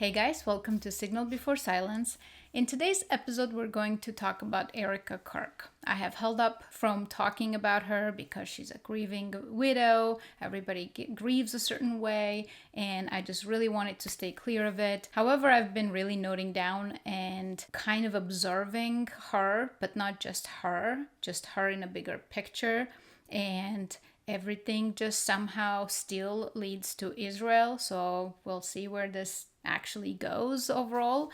Hey guys, welcome to Signal Before Silence. In today's episode, we're going to talk about Erika Kirk. I have held up from talking about her because she's a grieving widow. Everybody grieves a certain way, and I just really wanted to stay clear of it. However, I've been really noting down and kind of observing her, but not just her in a bigger picture. And everything just somehow still leads to Israel. So we'll see where this actually goes overall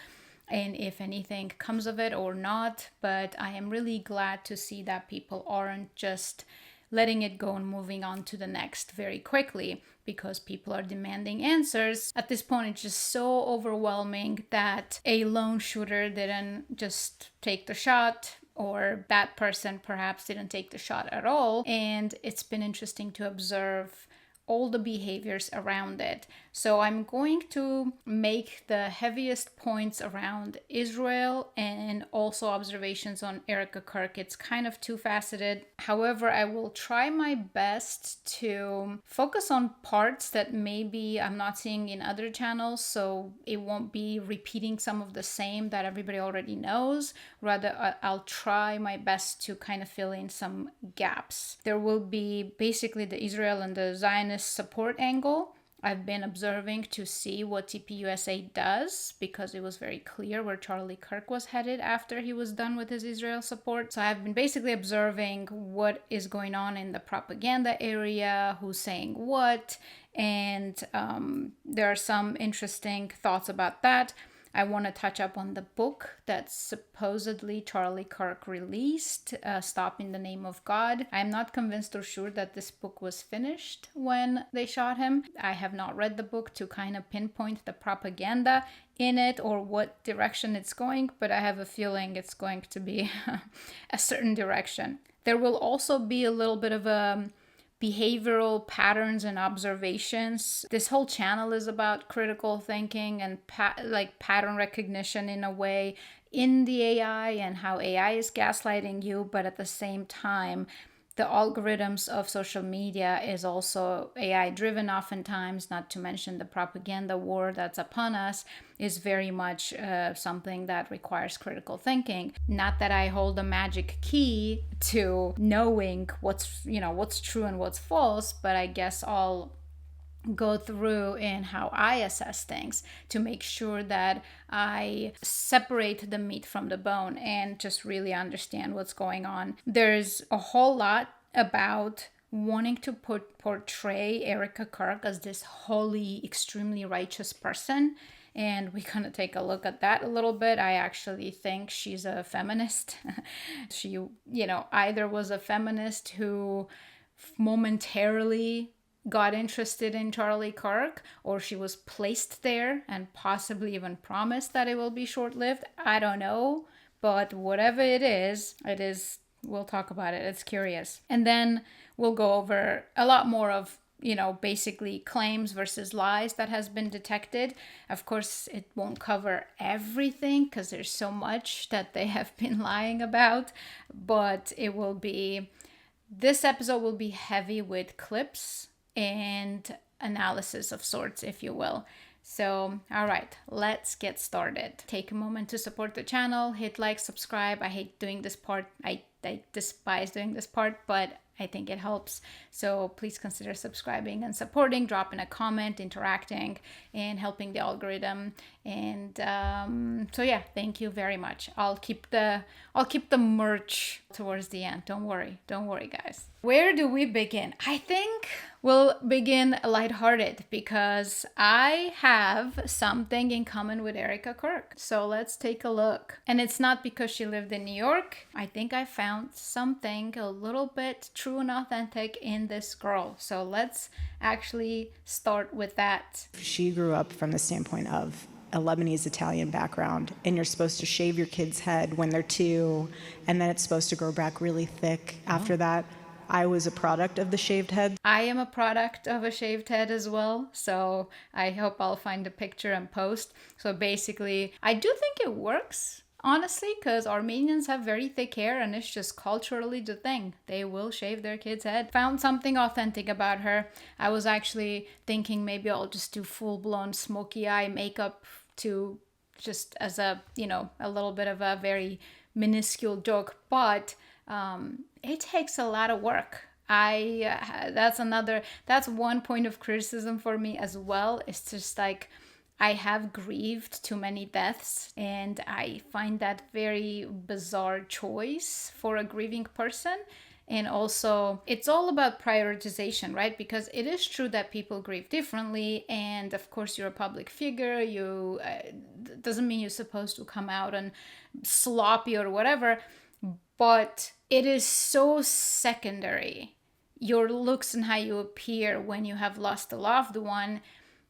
and if anything comes of it or not. But I am really glad to see that people aren't just letting it go and moving on to the next very quickly because people are demanding answers. At this point, it's just so overwhelming that a lone shooter didn't just take the shot, or that person perhaps didn't take the shot at all. And it's been interesting to observe all the behaviors around it. So I'm going to make the heaviest points around Israel and also observations on Erika Kirk. It's kind of two-faceted. However, I will try my best to focus on parts that maybe I'm not seeing in other channels, so it won't be repeating some of the same that everybody already knows. Rather, I'll try my best to kind of fill in some gaps. There will be basically the Israel and the Zionist support angle. I've been observing to see what TPUSA does because it was very clear where Charlie Kirk was headed after he was done with his Israel support. So I've been basically observing what is going on in the propaganda area, who's saying what, and there are some interesting thoughts about that. I want to touch up on the book that supposedly Charlie Kirk released, Stop in the Name of God. I'm not convinced or sure that this book was finished when they shot him. I have not read the book to kind of pinpoint the propaganda in it or what direction it's going, but I have a feeling it's going to be a certain direction. There will also be a little bit of a behavioral patterns and observations. This whole channel is about critical thinking and pattern recognition in a way in the AI and how AI is gaslighting you, but at the same time, the algorithms of social media is also AI driven oftentimes, not to mention the propaganda war that's upon us is very much something that requires critical thinking. Not that I hold a magic key to knowing what's true and what's false, but I guess I'll go through in how I assess things to make sure that I separate the meat from the bone and just really understand what's going on. There's a whole lot about wanting to portray Erika Kirk as this holy, extremely righteous person. And we're going to take a look at that a little bit. I actually think she's a feminist. She, either was a feminist who momentarily got interested in Charlie Kirk, or she was placed there and possibly even promised that it will be short-lived. I don't know, but whatever it is, we'll talk about it. It's curious. And then we'll go over a lot more of, basically claims versus lies that has been detected. Of course, it won't cover everything because there's so much that they have been lying about, but this episode will be heavy with clips and analysis of sorts, if you will. So, all right, let's get started. Take a moment to support the channel, hit like, subscribe. I hate doing this part. I despise doing this part, but I think it helps. So please consider subscribing and supporting, dropping a comment, interacting, and helping the algorithm. And so yeah, thank you very much. I'll keep the merch towards the end. Don't worry, guys. Where do we begin? I think we'll begin lighthearted because I have something in common with Erika Kirk. So let's take a look. And it's not because she lived in New York. I think I found something a little bit true and authentic in this girl. So let's actually start with that. She grew up from the standpoint of a Lebanese Italian background, and you're supposed to shave your kid's head when they're 2, and then it's supposed to grow back really thick after that. I was a product of the shaved head. I am a product of a shaved head as well, so I hope I'll find a picture and post. So basically, I do think it works, honestly, because Armenians have very thick hair and it's just culturally the thing. They will shave their kid's head. Found something authentic about her. I was actually thinking maybe I'll just do full-blown smoky eye makeup to just as a, a little bit of a very minuscule joke, but it takes a lot of work. That's one point of criticism for me as well. It's just like, I have grieved too many deaths, and I find that very bizarre choice for a grieving person. And also, it's all about prioritization, right? Because it is true that people grieve differently, and of course, you're a public figure. You doesn't mean you're supposed to come out and sloppy or whatever, but it is so secondary, your looks and how you appear when you have lost a loved one,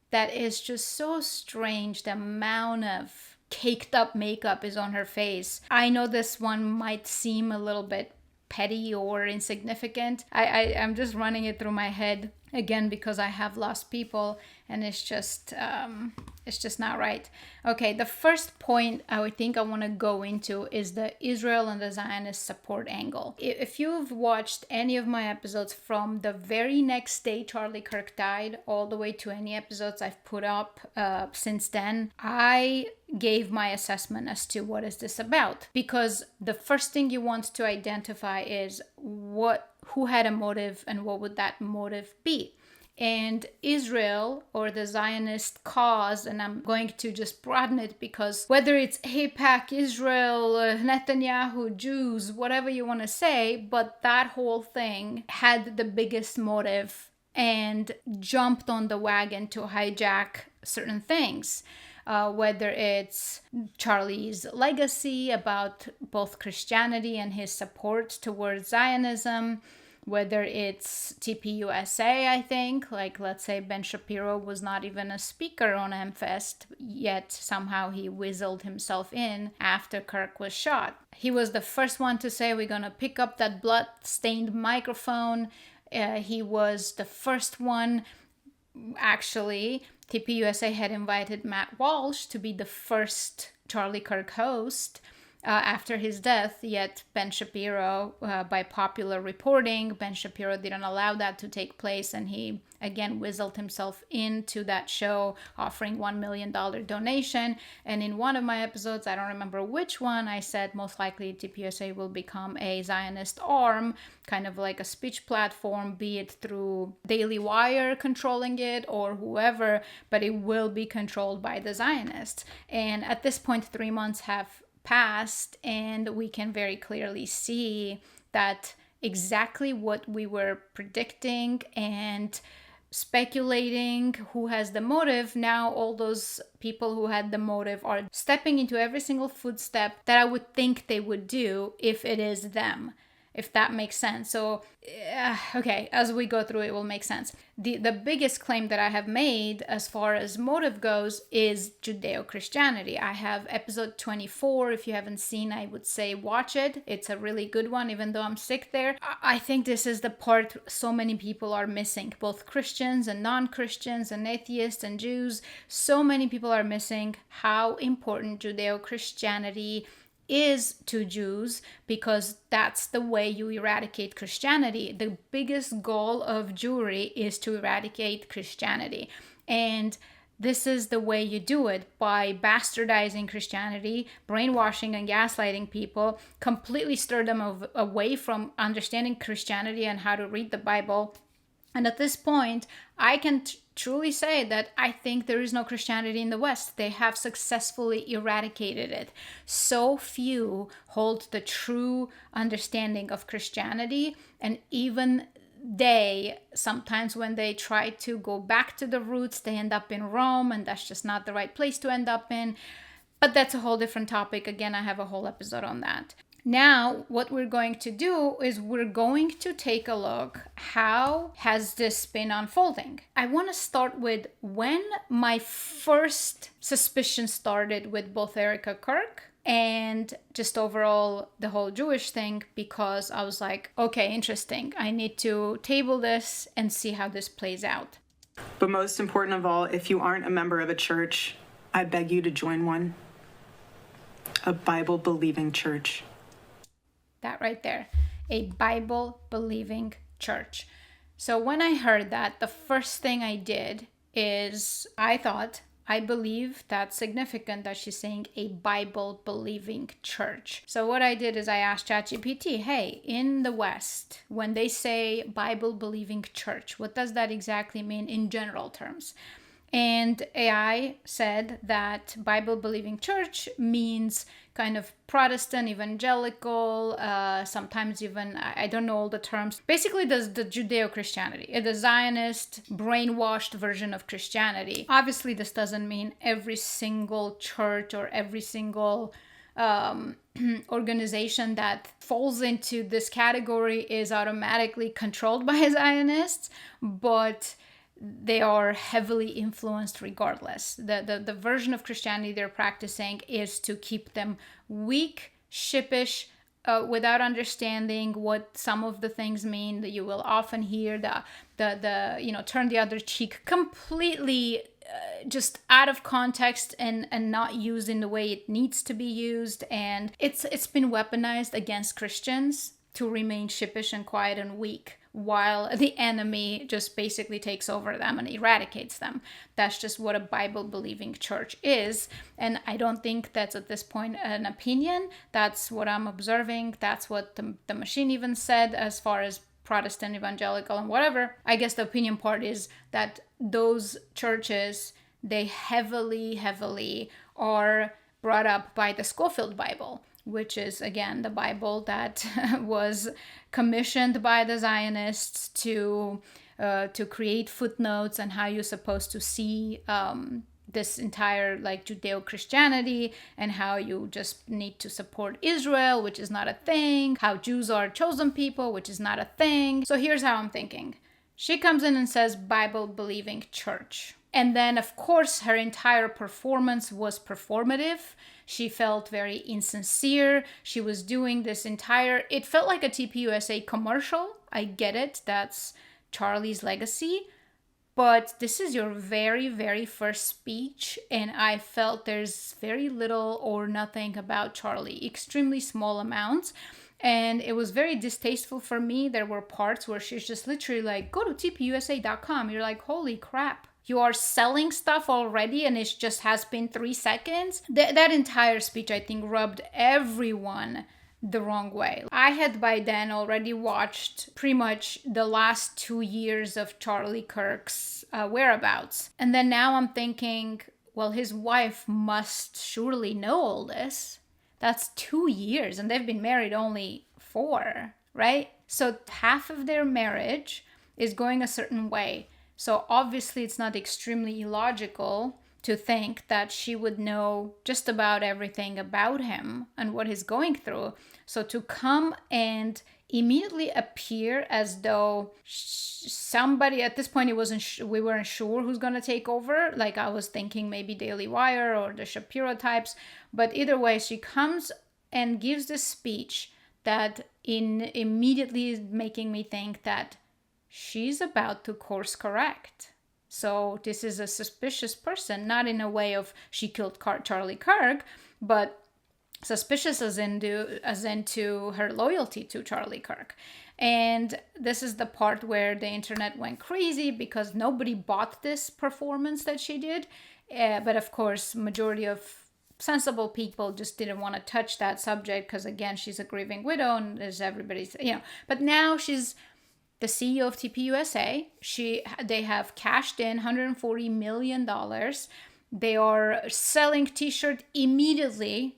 that is just so strange. The amount of caked up makeup is on her face. I know this one might seem a little bit petty or insignificant. I'm just running it through my head again because I have lost people, and it's just not right. Okay, the first point I would think I want to go into is the Israel and the Zionist support angle. If you've watched any of my episodes from the very next day Charlie Kirk died all the way to any episodes I've put up since then, I gave my assessment as to what is this about, because the first thing you want to identify is who had a motive and what would that motive be. And Israel, or the Zionist cause, and I'm going to just broaden it because whether it's AIPAC, Israel, Netanyahu, Jews, whatever you want to say, but that whole thing had the biggest motive and jumped on the wagon to hijack certain things. Whether it's Charlie's legacy about both Christianity and his support towards Zionism, whether it's TPUSA, I think, like let's say Ben Shapiro was not even a speaker on MFest, yet somehow he whistled himself in after Kirk was shot. He was the first one to say, we're going to pick up that blood-stained microphone. He was the first one, actually. TPUSA had invited Matt Walsh to be the first Charlie Kirk host after his death, yet Ben Shapiro, by popular reporting, Ben Shapiro didn't allow that to take place, and he again whistled himself into that show, offering $1 million donation. And in one of my episodes, I don't remember which one, I said most likely TPUSA will become a Zionist arm, kind of like a speech platform, be it through Daily Wire controlling it or whoever, but it will be controlled by the Zionists. And at this point, 3 months have passed, and we can very clearly see that exactly what we were predicting and speculating who has the motive, now all those people who had the motive are stepping into every single footstep that I would think they would do if it is them, if that makes sense. So, okay, as we go through it will make sense. The biggest claim that I have made as far as motive goes is Judeo-Christianity. I have episode 24. If you haven't seen, I would say watch it. It's a really good one, even though I'm sick there. I think this is the part so many people are missing, both Christians and non-Christians and atheists and Jews. So many people are missing how important Judeo-Christianity is to Jews, because that's the way you eradicate Christianity. The biggest goal of Jewry is to eradicate Christianity. And this is the way you do it, by bastardizing Christianity, brainwashing and gaslighting people, completely stir them away from understanding Christianity and how to read the Bible. And at this point, I can truly say that I think there is no Christianity in the West. They have successfully eradicated it. So few hold the true understanding of Christianity, and even they, sometimes when they try to go back to the roots, they end up in Rome, and that's just not the right place to end up in. But that's a whole different topic. Again, I have a whole episode on that. Now, what we're going to do is we're going to take a look, how has this been unfolding? I want to start with when my first suspicion started with both Erika Kirk and just overall the whole Jewish thing, because I was like, okay, interesting. I need to table this and see how this plays out. But most important of all, if you aren't a member of a church, I beg you to join one. A Bible-believing church. That right there, a Bible-believing church. So when I heard that, the first thing I did is I thought I believe that's significant that she's saying a Bible-believing church. So what I did is I asked ChatGPT, hey, in the West, when they say Bible-believing church, what does that exactly mean in general terms? And AI said that Bible-believing church means kind of Protestant, evangelical, sometimes even, I don't know all the terms. Basically, the Judeo-Christianity, the Zionist, brainwashed version of Christianity. Obviously, this doesn't mean every single church or every single organization that falls into this category is automatically controlled by Zionists, but they are heavily influenced regardless. The version of Christianity they're practicing is to keep them weak, shippish, without understanding what some of the things mean. That you will often hear the turn the other cheek, completely just out of context and not used in the way it needs to be used. And it's been weaponized against Christians to remain shippish and quiet and weak, while the enemy just basically takes over them and eradicates them. That's just what a Bible-believing church is. And I don't think that's at this point an opinion. That's what I'm observing. That's what the machine even said as far as Protestant, evangelical, and whatever. I guess the opinion part is that those churches, they heavily are brought up by the Scofield Bible, which is, again, the Bible that was commissioned by the Zionists to create footnotes on how you're supposed to see this entire Judeo-Christianity, and how you just need to support Israel, which is not a thing, how Jews are chosen people, which is not a thing. So here's how I'm thinking. She comes in and says Bible-believing church. And then, of course, her entire performance was performative. She felt very insincere. She was doing this it felt like a TPUSA commercial. I get it. That's Charlie's legacy. But this is your very, very first speech. And I felt there's very little or nothing about Charlie. Extremely small amounts. And it was very distasteful for me. There were parts where she's just literally like, go to tpusa.com. You're like, holy crap. You are selling stuff already and it just has been 3 seconds. That entire speech, I think, rubbed everyone the wrong way. I had by then already watched pretty much the last 2 years of Charlie Kirk's whereabouts. And then now I'm thinking, well, his wife must surely know all this. That's 2 years and they've been married only 4, right? So half of their marriage is going a certain way. So obviously it's not extremely illogical to think that she would know just about everything about him and what he's going through. So to come and immediately appear as though somebody, at this point we weren't sure who's going to take over. Like I was thinking maybe Daily Wire or the Shapiro types. But either way, she comes and gives this speech that immediately is making me think that she's about to course correct. So this is a suspicious person, not in a way of she killed Charlie Kirk, but suspicious as into her loyalty to Charlie Kirk. And this is the part where the internet went crazy because nobody bought this performance that she did. But of course, majority of sensible people just didn't want to touch that subject because, again, she's a grieving widow and there's everybody's, But now she's the CEO of TPUSA. They have cashed in $140 million. They are selling t-shirts immediately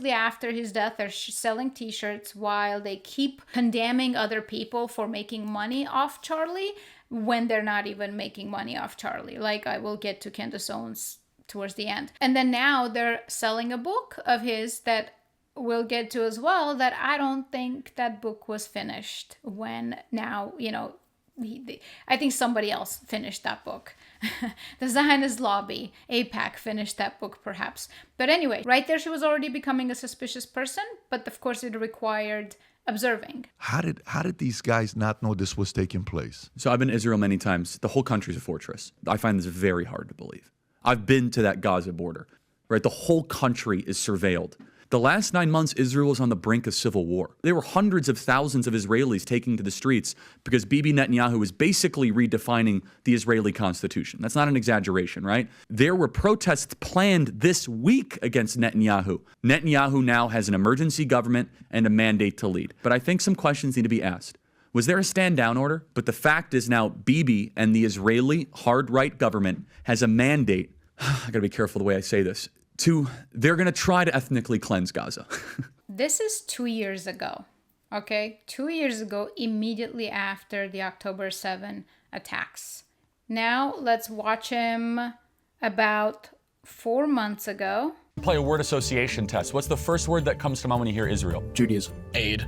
after his death. They're selling t-shirts while they keep condemning other people for making money off Charlie when they're not even making money off Charlie. Like I will get to Candace Owens towards the end. And then now they're selling a book of his that we'll get to as well, that I don't think that book was finished when now, I think somebody else finished that book. The Zionist lobby, AIPAC, finished that book perhaps. But anyway, right there she was already becoming a suspicious person, but of course it required observing. How did these guys not know this was taking place? So I've been to Israel many times. The whole country's a fortress. I find this very hard to believe. I've been to that Gaza border, right? The whole country is surveilled. The last 9 months, Israel was on the brink of civil war. There were hundreds of thousands of Israelis taking to the streets because Bibi Netanyahu was basically redefining the Israeli constitution. That's not an exaggeration, right? There were protests planned this week against Netanyahu. Netanyahu now has an emergency government and a mandate to lead. But I think some questions need to be asked. Was there a stand-down order? But the fact is now Bibi and the Israeli hard-right government has a mandate. I gotta be careful the way I say this. They're going to try to ethnically cleanse Gaza. This is 2 years ago, okay? 2 years ago, immediately after the October 7 attacks. Now, let's watch him about 4 months ago. Play a word association test. What's the first word that comes to mind when you hear Israel? Judaism. Aid.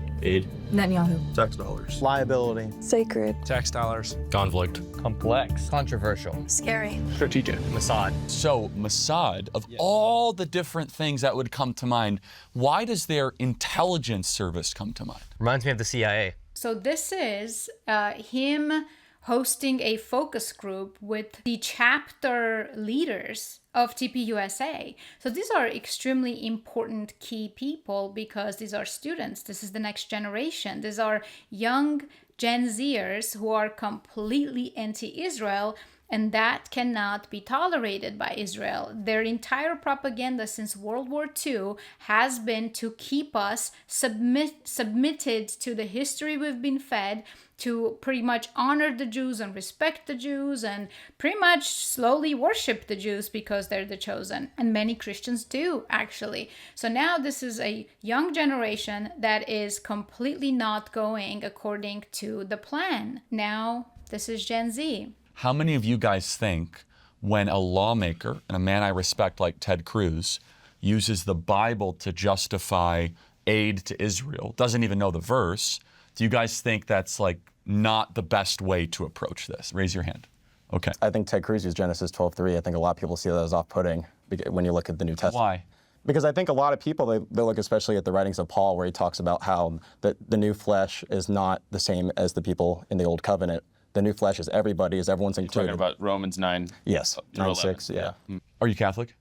Netanyahu. Tax dollars. Liability. Sacred. Tax dollars. Conflict. Complex. Controversial. Scary. Strategic. Mossad. So, Mossad, of all the different things that would come to mind, why does their intelligence service come to mind? Reminds me of the CIA. So this is him hosting a focus group with the chapter leaders of TPUSA. So these are extremely important key people because these are students. This is the next generation. These are young Gen Zers who are completely anti-Israel, and that cannot be tolerated by Israel. Their entire propaganda since World War II has been to keep us submitted to the history we've been fed, to pretty much honor the Jews and respect the Jews and pretty much slowly worship the Jews because they're the chosen. And many Christians do, actually. So now this is a young generation that is completely not going according to the plan. Now this is Gen Z. How many of you guys think when a lawmaker, and a man I respect like Ted Cruz, uses the Bible to justify aid to Israel, doesn't even know the verse, do you guys think that's like not the best way to approach this? Raise your hand. Okay. I think Ted Cruz used Genesis 12:3. I think a lot of people see that as off-putting when you look at the New Testament. Why? Because I think a lot of people, they look especially at the writings of Paul where he talks about how the new flesh is not the same as the people in the Old Covenant. The new flesh is everybody, is everyone's included. Talking about Romans 9. Yes, 9:6, yeah. Are you Catholic?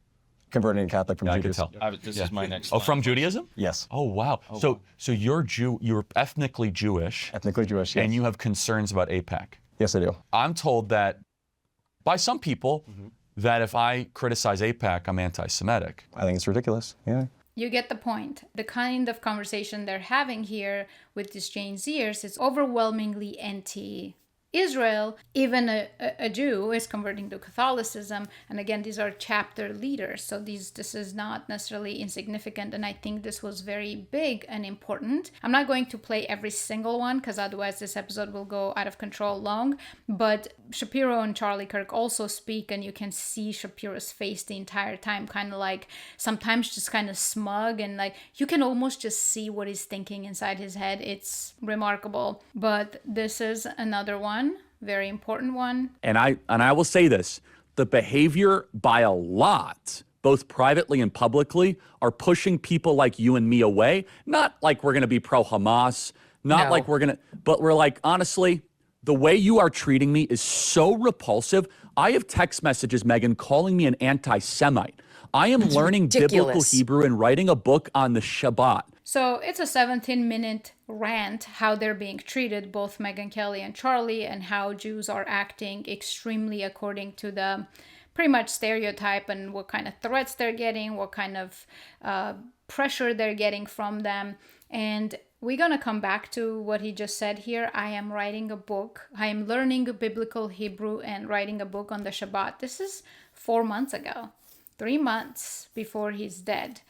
Converting Catholic from Yeah, Judaism. I could tell. This is my next Oh, slide. from Judaism? Yes. Oh, wow. So you're ethnically Jewish. Ethnically Jewish, yes. And you have concerns about AIPAC. Yes, I do. I'm told that by some people that if I criticize AIPAC, I'm anti-Semitic. I think it's ridiculous, yeah. You get the point. The kind of conversation they're having here with these Gen Zers is overwhelmingly anti-Israel. Even a Jew is converting to Catholicism. And again, these are chapter leaders. So this is not necessarily insignificant. And I think this was very big and important. I'm not going to play every single one because otherwise this episode will go out of control long. But Shapiro and Charlie Kirk also speak, and you can see Shapiro's face the entire time, kind of like sometimes just kind of smug, and like you can almost just see what he's thinking inside his head. It's remarkable. But this is another one, very important one. And I will say this, the behavior by a lot, both privately and publicly, are pushing people like you and me away. Not like we're going to be pro-Hamas, not like we're going to, but we're like, honestly, the way you are treating me is so repulsive. I have text messages, Megan, calling me an anti-Semite. I am learning biblical Hebrew and writing a book on the Shabbat. So it's a 17-minute rant how they're being treated, both Megyn Kelly and Charlie, and how Jews are acting extremely according to the pretty much stereotype, and what kind of threats they're getting, what kind of pressure they're getting from them. And we're going to come back to what he just said here. I am writing a book. I am learning biblical Hebrew and writing a book on the Shabbat. This is 4 months ago, 3 months before he's dead.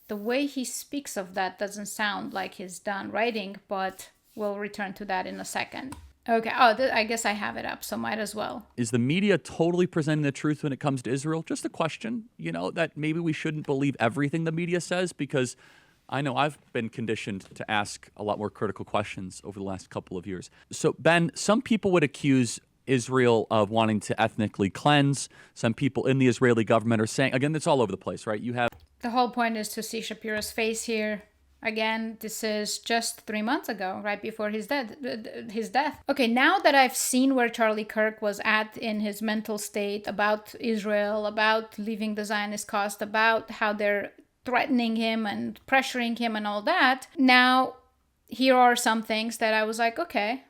The way he speaks of that doesn't sound like he's done writing, but we'll return to that in a second. Okay, I guess I have it up, so might as well. Is the media totally presenting the truth when it comes to Israel? Just a question, that maybe we shouldn't believe everything the media says, because I know I've been conditioned to ask a lot more critical questions over the last couple of years. So, Ben, some people would accuse Israel of wanting to ethnically cleanse. Some people in the Israeli government are saying, again, it's all over the place, right? You have... The whole point is to see Shapiro's face here. Again, this is just 3 months ago, right before his death. Okay, now that I've seen where Charlie Kirk was at in his mental state about Israel, about leaving the Zionist cause, about how they're threatening him and pressuring him and all that. Now, here are some things that I was like, okay,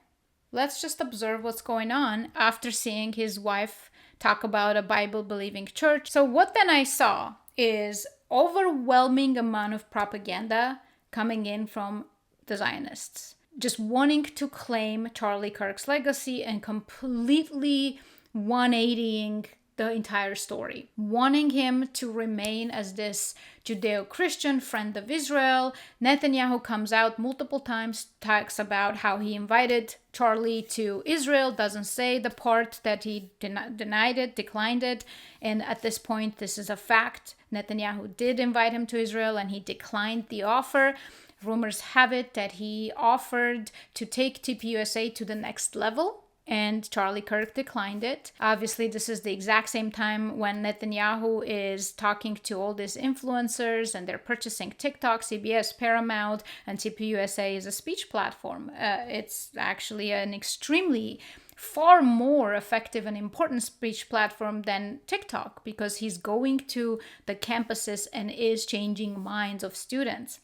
let's just observe what's going on after seeing his wife talk about a Bible-believing church. So what then I saw is overwhelming amount of propaganda coming in from the Zionists, just wanting to claim Charlie Kirk's legacy and completely 180ing the entire story, wanting him to remain as this Judeo-Christian friend of Israel. Netanyahu comes out multiple times, talks about how he invited Charlie to Israel, doesn't say the part that he declined it. And at this point, this is a fact. Netanyahu did invite him to Israel and he declined the offer. Rumors have it that he offered to take TPUSA to the next level, and Charlie Kirk declined it. Obviously, this is the exact same time when Netanyahu is talking to all these influencers and they're purchasing TikTok, CBS, Paramount, and TPUSA is a speech platform. It's actually an extremely far more effective and important speech platform than TikTok because he's going to the campuses and is changing minds of students.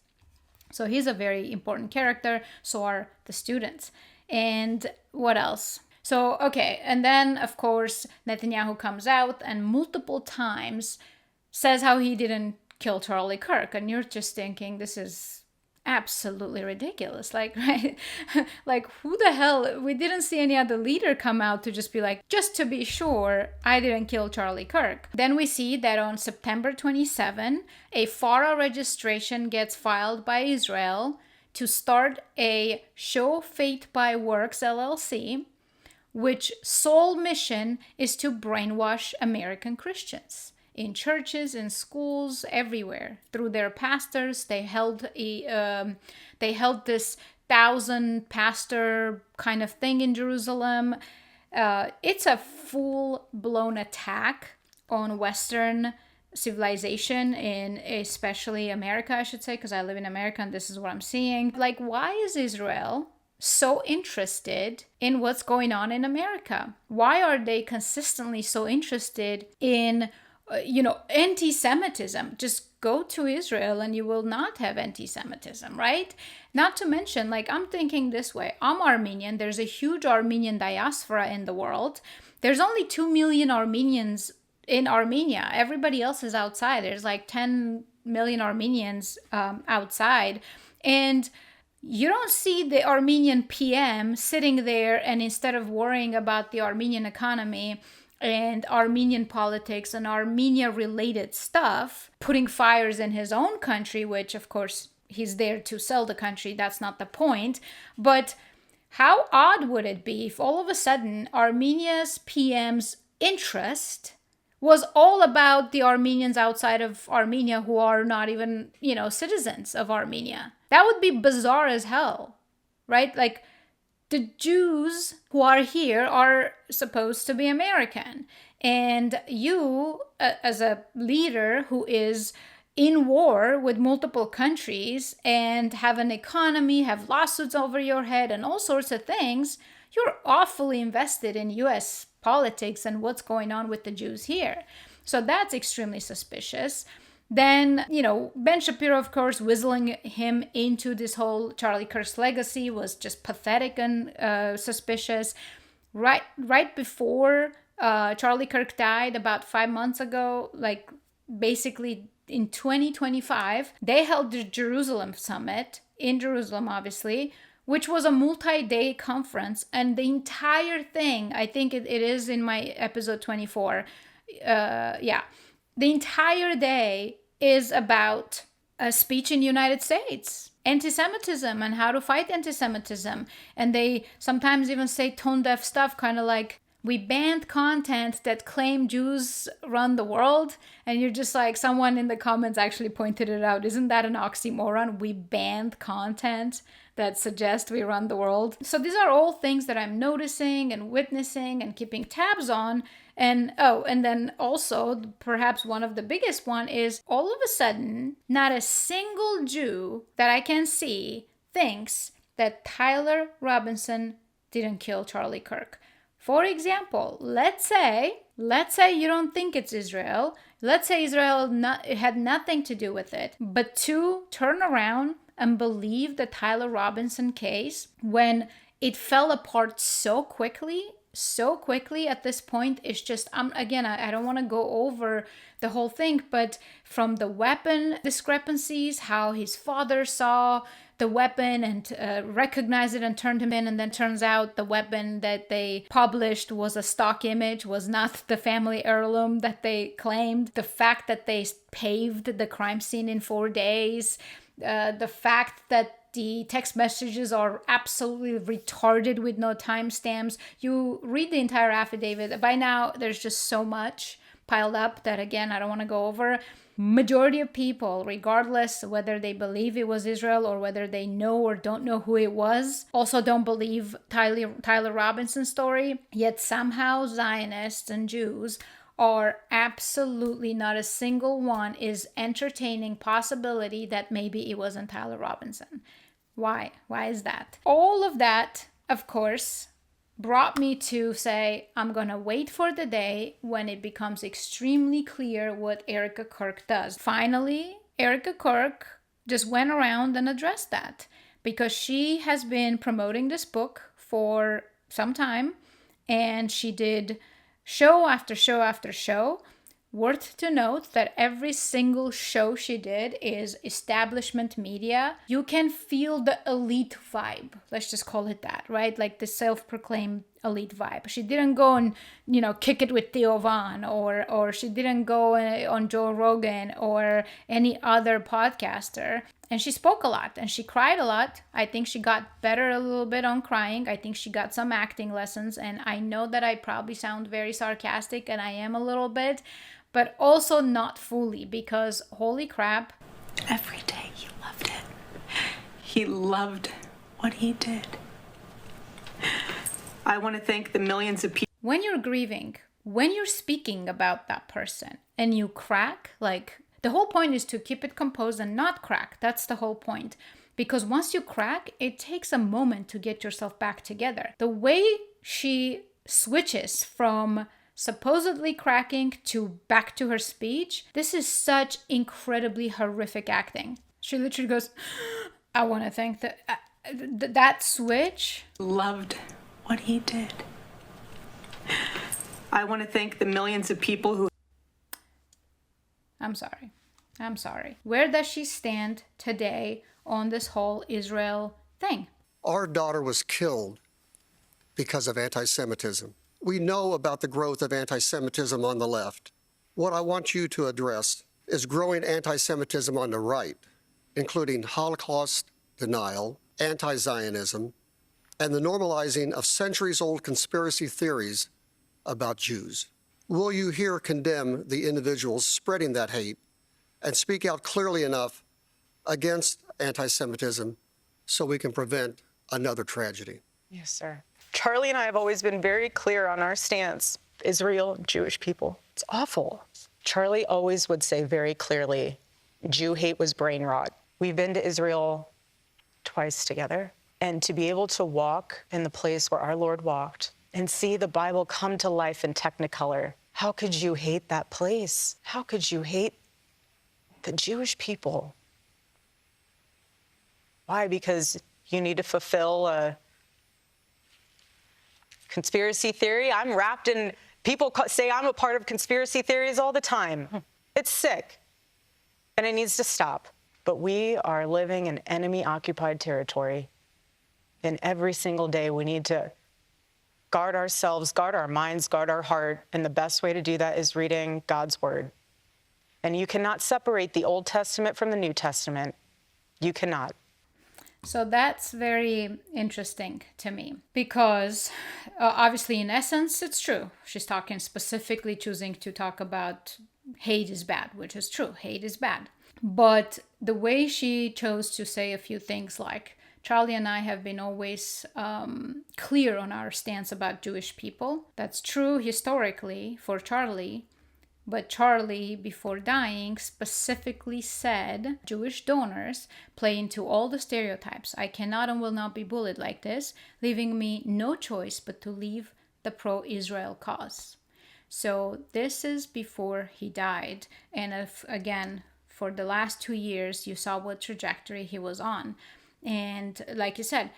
So he's a very important character, so are the students. And what else? So, okay, and then, of course, Netanyahu comes out and multiple times says how he didn't kill Charlie Kirk. And you're just thinking, this is absolutely ridiculous. Like, right? Like, who the hell? We didn't see any other leader come out to just be like, just to be sure, I didn't kill Charlie Kirk. Then we see that on September 27, a FARA registration gets filed by Israel to start a Show Faith by Works LLC, which sole mission is to brainwash American Christians in churches, in schools, everywhere. Through their pastors, they held this 1,000-pastor kind of thing in Jerusalem. It's a full-blown attack on Western civilization, in especially America, I should say, because I live in America and this is what I'm seeing. Like, why is Israel so interested in what's going on in America? Why are they consistently so interested in, anti-Semitism? Just go to Israel and you will not have anti-Semitism, right? Not to mention, like, I'm thinking this way. I'm Armenian. There's a huge Armenian diaspora in the world. There's only 2 million Armenians in Armenia. Everybody else is outside. There's like 10 million Armenians outside. And you don't see the Armenian PM sitting there and instead of worrying about the Armenian economy and Armenian politics and Armenia-related stuff, putting fires in his own country, which of course he's there to sell the country. That's not the point. But how odd would it be if all of a sudden Armenia's PM's interest was all about the Armenians outside of Armenia who are not even, citizens of Armenia? That would be bizarre as hell, right? Like, the Jews who are here are supposed to be American. And you, as a leader who is in war with multiple countries and have an economy, have lawsuits over your head and all sorts of things, you're awfully invested in US politics and what's going on with the Jews here. So that's extremely suspicious. Then, Ben Shapiro, of course, whistling him into this whole Charlie Kirk's legacy was just pathetic and suspicious. Right before Charlie Kirk died, about 5 months ago, like basically in 2025, they held the Jerusalem Summit in Jerusalem, obviously, which was a multi-day conference. And the entire thing, I think it is in my episode 24, the entire day is about a speech in the United States, anti-Semitism and how to fight anti-Semitism. And they sometimes even say tone-deaf stuff, kind of like, we banned content that claim Jews run the world. And you're just like, someone in the comments actually pointed it out. Isn't that an oxymoron? We banned content that suggest we run the world. So these are all things that I'm noticing and witnessing and keeping tabs on. And then also, perhaps one of the biggest one is all of a sudden, not a single Jew that I can see thinks that Tyler Robinson didn't kill Charlie Kirk. For example, let's say you don't think it's Israel. Let's say Israel had nothing to do with it. But to turn around and believe the Tyler Robinson case when it fell apart so quickly at this point, it's just, again, I don't want to go over the whole thing, but from the weapon discrepancies, how his father saw the weapon and recognized it and turned him in, and then turns out the weapon that they published was a stock image, was not the family heirloom that they claimed. The fact that they paved the crime scene in 4 days, the fact that the text messages are absolutely retarded with no timestamps. You read the entire affidavit. By now, there's just so much piled up that, again, I don't want to go over. Majority of people, regardless whether they believe it was Israel or whether they know or don't know who it was, also don't believe Tyler Robinson's story. Yet somehow Zionists and Jews are absolutely, not a single one is entertaining possibility that maybe it wasn't Tyler Robinson. Why? Why is that? All of that, of course, brought me to say, I'm going to wait for the day when it becomes extremely clear what Erika Kirk does. Finally, Erika Kirk just went around and addressed that because she has been promoting this book for some time, and she did show after show after show. Worth to note that every single show she did is establishment media. You can feel the elite vibe. Let's just call it that, right? Like the self-proclaimed elite vibe. She didn't go and, kick it with Theo Vaughn, or she didn't go on Joe Rogan or any other podcaster. And she spoke a lot and she cried a lot. I think she got better a little bit on crying. I think she got some acting lessons. And I know that I probably sound very sarcastic, and I am a little bit, but also not fully, because holy crap. Every day he loved it. He loved what he did. I want to thank the millions of people. When you're grieving, when you're speaking about that person and you crack, like, the whole point is to keep it composed and not crack. That's the whole point. Because once you crack, it takes a moment to get yourself back together. The way she switches from supposedly cracking to back to her speech, this is such incredibly horrific acting. She literally goes, I want to thank that switch. Loved what he did. I want to thank the millions of people who... I'm sorry. Where does she stand today on this whole Israel thing? Our daughter was killed because of anti-Semitism. We know about the growth of anti-Semitism on the left. What I want you to address is growing anti-Semitism on the right, including Holocaust denial, anti-Zionism, and the normalizing of centuries-old conspiracy theories about Jews. Will you here condemn the individuals spreading that hate and speak out clearly enough against anti-Semitism so we can prevent another tragedy? Yes, sir. Charlie and I have always been very clear on our stance. Israel, Jewish people, it's awful. Charlie always would say very clearly, Jew hate was brain rot. We've been to Israel twice together, and to be able to walk in the place where our Lord walked and see the Bible come to life in Technicolor, how could you hate that place? How could you hate the Jewish people? Why? Because you need to fulfill a conspiracy theory? I'm wrapped in, people say I'm a part of conspiracy theories all the time. It's sick, and it needs to stop. But we are living in enemy-occupied territory, and every single day we need to guard ourselves, guard our minds, guard our heart, and the best way to do that is reading God's Word. And you cannot separate the Old Testament from the New Testament. You cannot. So that's very interesting to me because obviously in essence it's true. She's talking specifically choosing to talk about hate is bad, which is true. Hate is bad. But the way she chose to say a few things like, Charlie and I have been always clear on our stance about Jewish people. That's true historically for Charlie. But Charlie, before dying, specifically said Jewish donors play into all the stereotypes. I cannot and will not be bullied like this, leaving me no choice but to leave the pro-Israel cause. So this is before he died. And if, again, for the last 2 years, you saw what trajectory he was on. And like you said,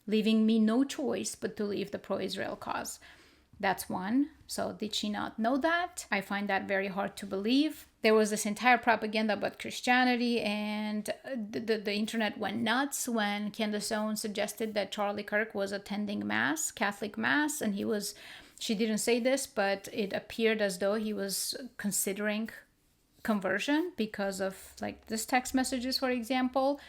leaving me no choice but to leave the pro-Israel cause. That's one. So did she not know that? I find that very hard to believe. There was this entire propaganda about Christianity, and the internet went nuts when Candace Owens suggested that Charlie Kirk was attending Mass, Catholic Mass, and she didn't say this, but it appeared as though he was considering conversion because of like this text messages, for example.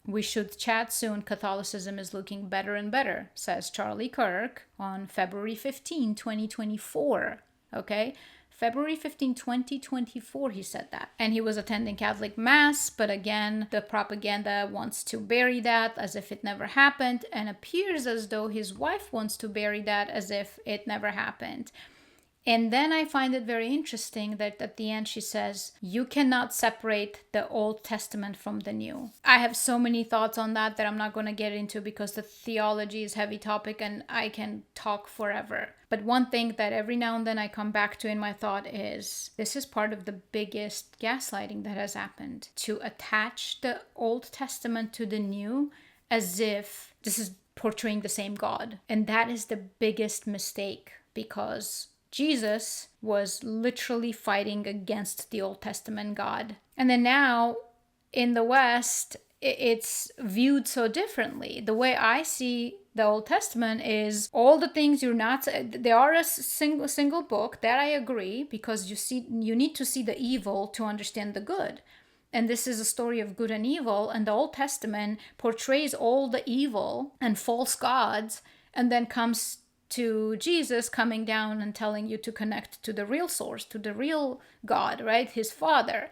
We should chat soon. Catholicism is looking better and better, says Charlie Kirk on February 15, 2024. Okay? February 15, 2024, he said that. And he was attending Catholic Mass, but again, the propaganda wants to bury that as if it never happened, and appears as though his wife wants to bury that as if it never happened. And then I find it very interesting that at the end she says, you cannot separate the Old Testament from the New. I have so many thoughts on that I'm not going to get into because the theology is a heavy topic and I can talk forever. But one thing that every now and then I come back to in my thought is, this is part of the biggest gaslighting that has happened. To attach the Old Testament to the New as if this is portraying the same God. And that is the biggest mistake, because Jesus was literally fighting against the Old Testament God. And then now in the West, it's viewed so differently. The way I see the Old Testament is all the things you're not, they are a single book, that I agree, because you need to see the evil to understand the good. And this is a story of good and evil, and the Old Testament portrays all the evil and false gods, and then comes to Jesus coming down and telling you to connect to the real source, to the real God, right? His Father,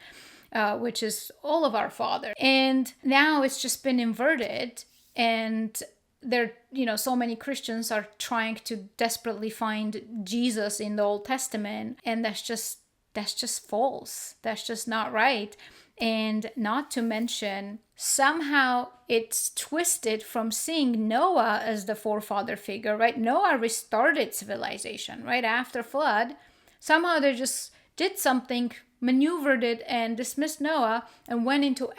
which is all of our Father. And now it's just been inverted, and there, so many Christians are trying to desperately find Jesus in the Old Testament, and that's just false. That's just not right. And not to mention, somehow it's twisted from seeing Noah as the forefather figure, right? Noah restarted civilization, right? After flood. Somehow they just did something, maneuvered it, and dismissed Noah and went into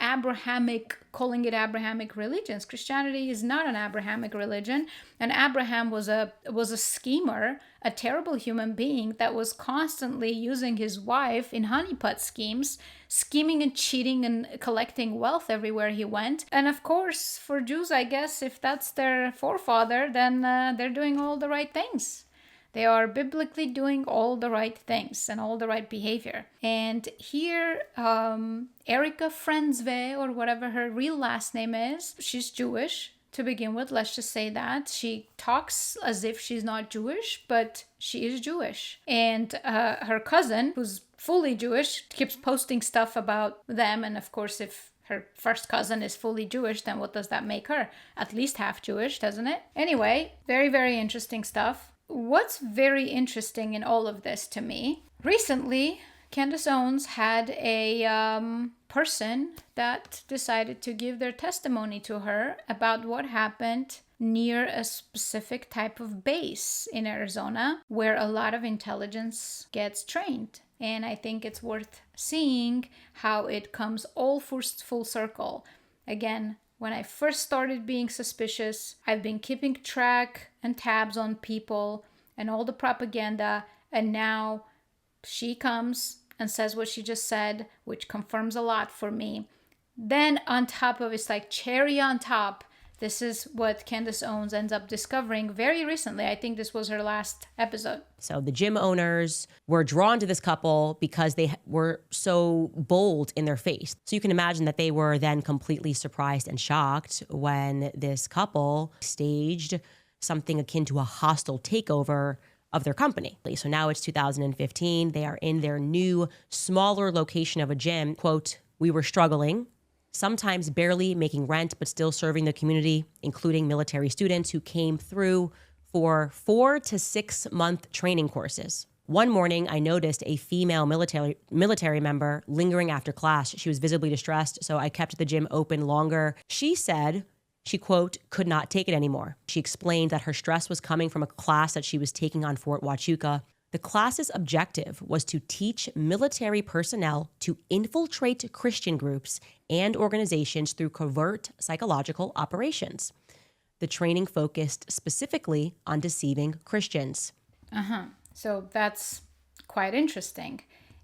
calling it Abrahamic religions. Christianity is not an Abrahamic religion. And Abraham was a schemer, a terrible human being that was constantly using his wife in honeypot schemes, scheming and cheating and collecting wealth everywhere he went. And of course, for Jews, I guess, if that's their forefather, then they're doing all the right things. They are biblically doing all the right things and all the right behavior. And here, Erika Frensve, or whatever her real last name is, she's Jewish to begin with. Let's just say that. She talks as if she's not Jewish, but she is Jewish. And her cousin, who's fully Jewish, keeps posting stuff about them. And of course, if her first cousin is fully Jewish, then what does that make her? At least half Jewish, doesn't it? Anyway, very, very interesting stuff. What's very interesting in all of this to me, recently, Candace Owens had a person that decided to give their testimony to her about what happened near a specific type of base in Arizona where a lot of intelligence gets trained. And I think it's worth seeing how it comes all full circle. Again, when I first started being suspicious, I've been keeping track and tabs on people and all the propaganda, and now she comes and says what she just said, which confirms a lot for me. Then on top of it's like cherry on top, this is what Candace Owens ends up discovering very recently. I think this was her last episode. So the gym owners were drawn to this couple because they were so bold in their faith. So you can imagine that they were then completely surprised and shocked when this couple staged something akin to a hostile takeover of their company. So now it's 2015. They are in their new, smaller location of a gym. Quote, "We were struggling, sometimes barely making rent, but still serving the community, including military students who came through for 4 to 6 month training courses. One morning, I noticed a female military member lingering after class. She was visibly distressed, so I kept the gym open longer. She said She, quote, could not take it anymore. She explained that her stress was coming from a class that she was taking on Fort Huachuca. The class's objective was to teach military personnel to infiltrate Christian groups and organizations through covert psychological operations. The training focused specifically on deceiving Christians. So that's quite interesting.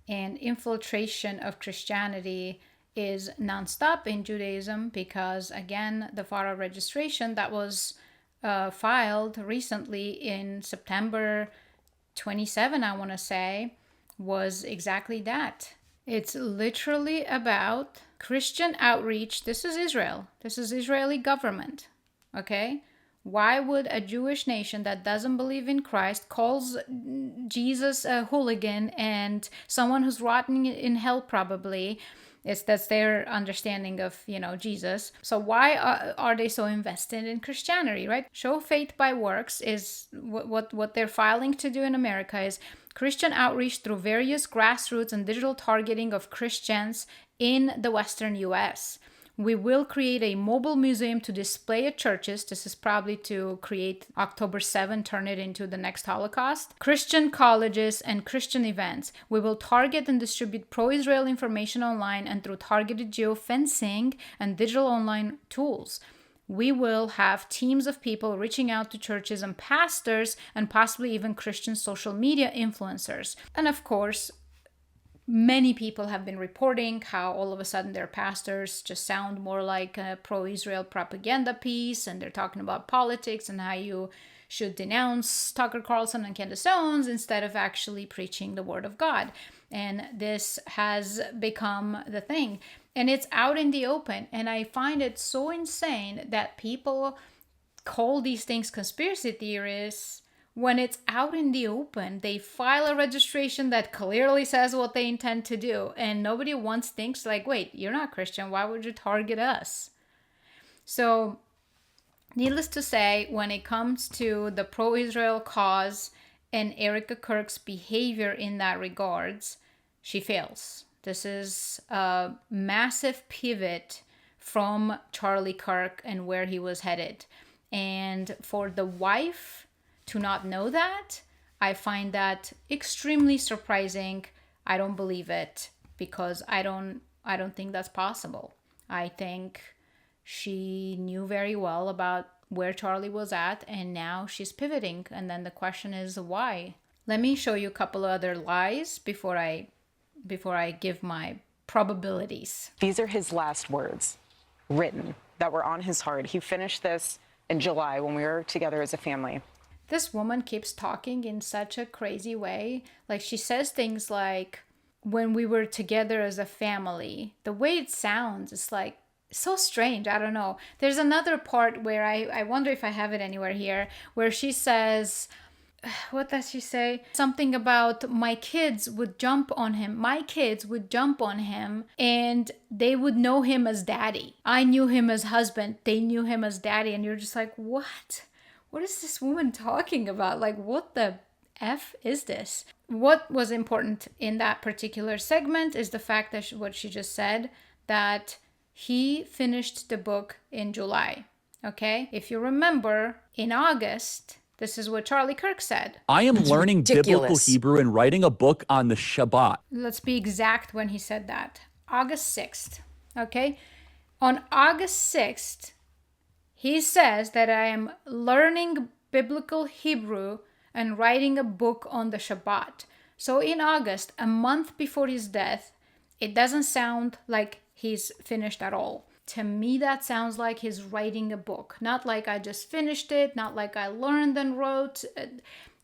And infiltration of Christianity is nonstop in Judaism because, again, the FARA registration that was filed recently in September 27, I want to say, was exactly that. It's literally about Christian outreach. This is Israel. This is Israeli government. Okay? Why would a Jewish nation that doesn't believe in Christ, calls Jesus a hooligan and someone who's rotten in hell probably, that's their understanding of, Jesus. So why are they so invested in Christianity, right? Show faith by works is what they're filing to do in America is Christian outreach through various grassroots and digital targeting of Christians in the Western U.S. We will create a mobile museum to display at churches. This is probably to create October 7, turn it into the next Holocaust. Christian colleges and Christian events. We will target and distribute pro-Israel information online and through targeted geofencing and digital online tools. We will have teams of people reaching out to churches and pastors and possibly even Christian social media influencers. And of course, many people have been reporting how all of a sudden their pastors just sound more like a pro-Israel propaganda piece, and they're talking about politics and how you should denounce Tucker Carlson and Candace Owens instead of actually preaching the word of God. And this has become the thing. And it's out in the open. And I find it so insane that people call these things conspiracy theories when it's out in the open. They file a registration that clearly says what they intend to do. And nobody once thinks like, wait, you're not Christian. Why would you target us? So needless to say, when it comes to the pro-Israel cause and Erika Kirk's behavior in that regards, she fails. This is a massive pivot from Charlie Kirk and where he was headed. And for the wife to not know that, I find that extremely surprising. I don't believe it because I don't think that's possible. I think she knew very well about where Charlie was at, and now she's pivoting. And then the question is why? Let me show you a couple of other lies before I give my probabilities. These are his last words, written, that were on his heart. He finished this in July when we were together as a family. This woman keeps talking in such a crazy way. Like, she says things like, when we were together as a family. The way it sounds is like so strange. I don't know. There's another part where I wonder if I have it anywhere here, where she says, what does she say? Something about my kids would jump on him. My kids would jump on him and they would know him as daddy. I knew him as husband. They knew him as daddy. And you're just like, what? What is this woman talking about? Like, what the F is this? What was important in that particular segment is the fact that what she just said, that he finished the book in July. Okay? If you remember, in August, this is what Charlie Kirk said. I am learning biblical Hebrew and writing a book on the Shabbat. Let's be exact when he said that. August 6th. Okay? On August 6th, he says that I am learning biblical Hebrew and writing a book on the Shabbat. So in August, a month before his death, it doesn't sound like he's finished at all. To me, that sounds like he's writing a book. Not like I just finished it, not like I learned and wrote.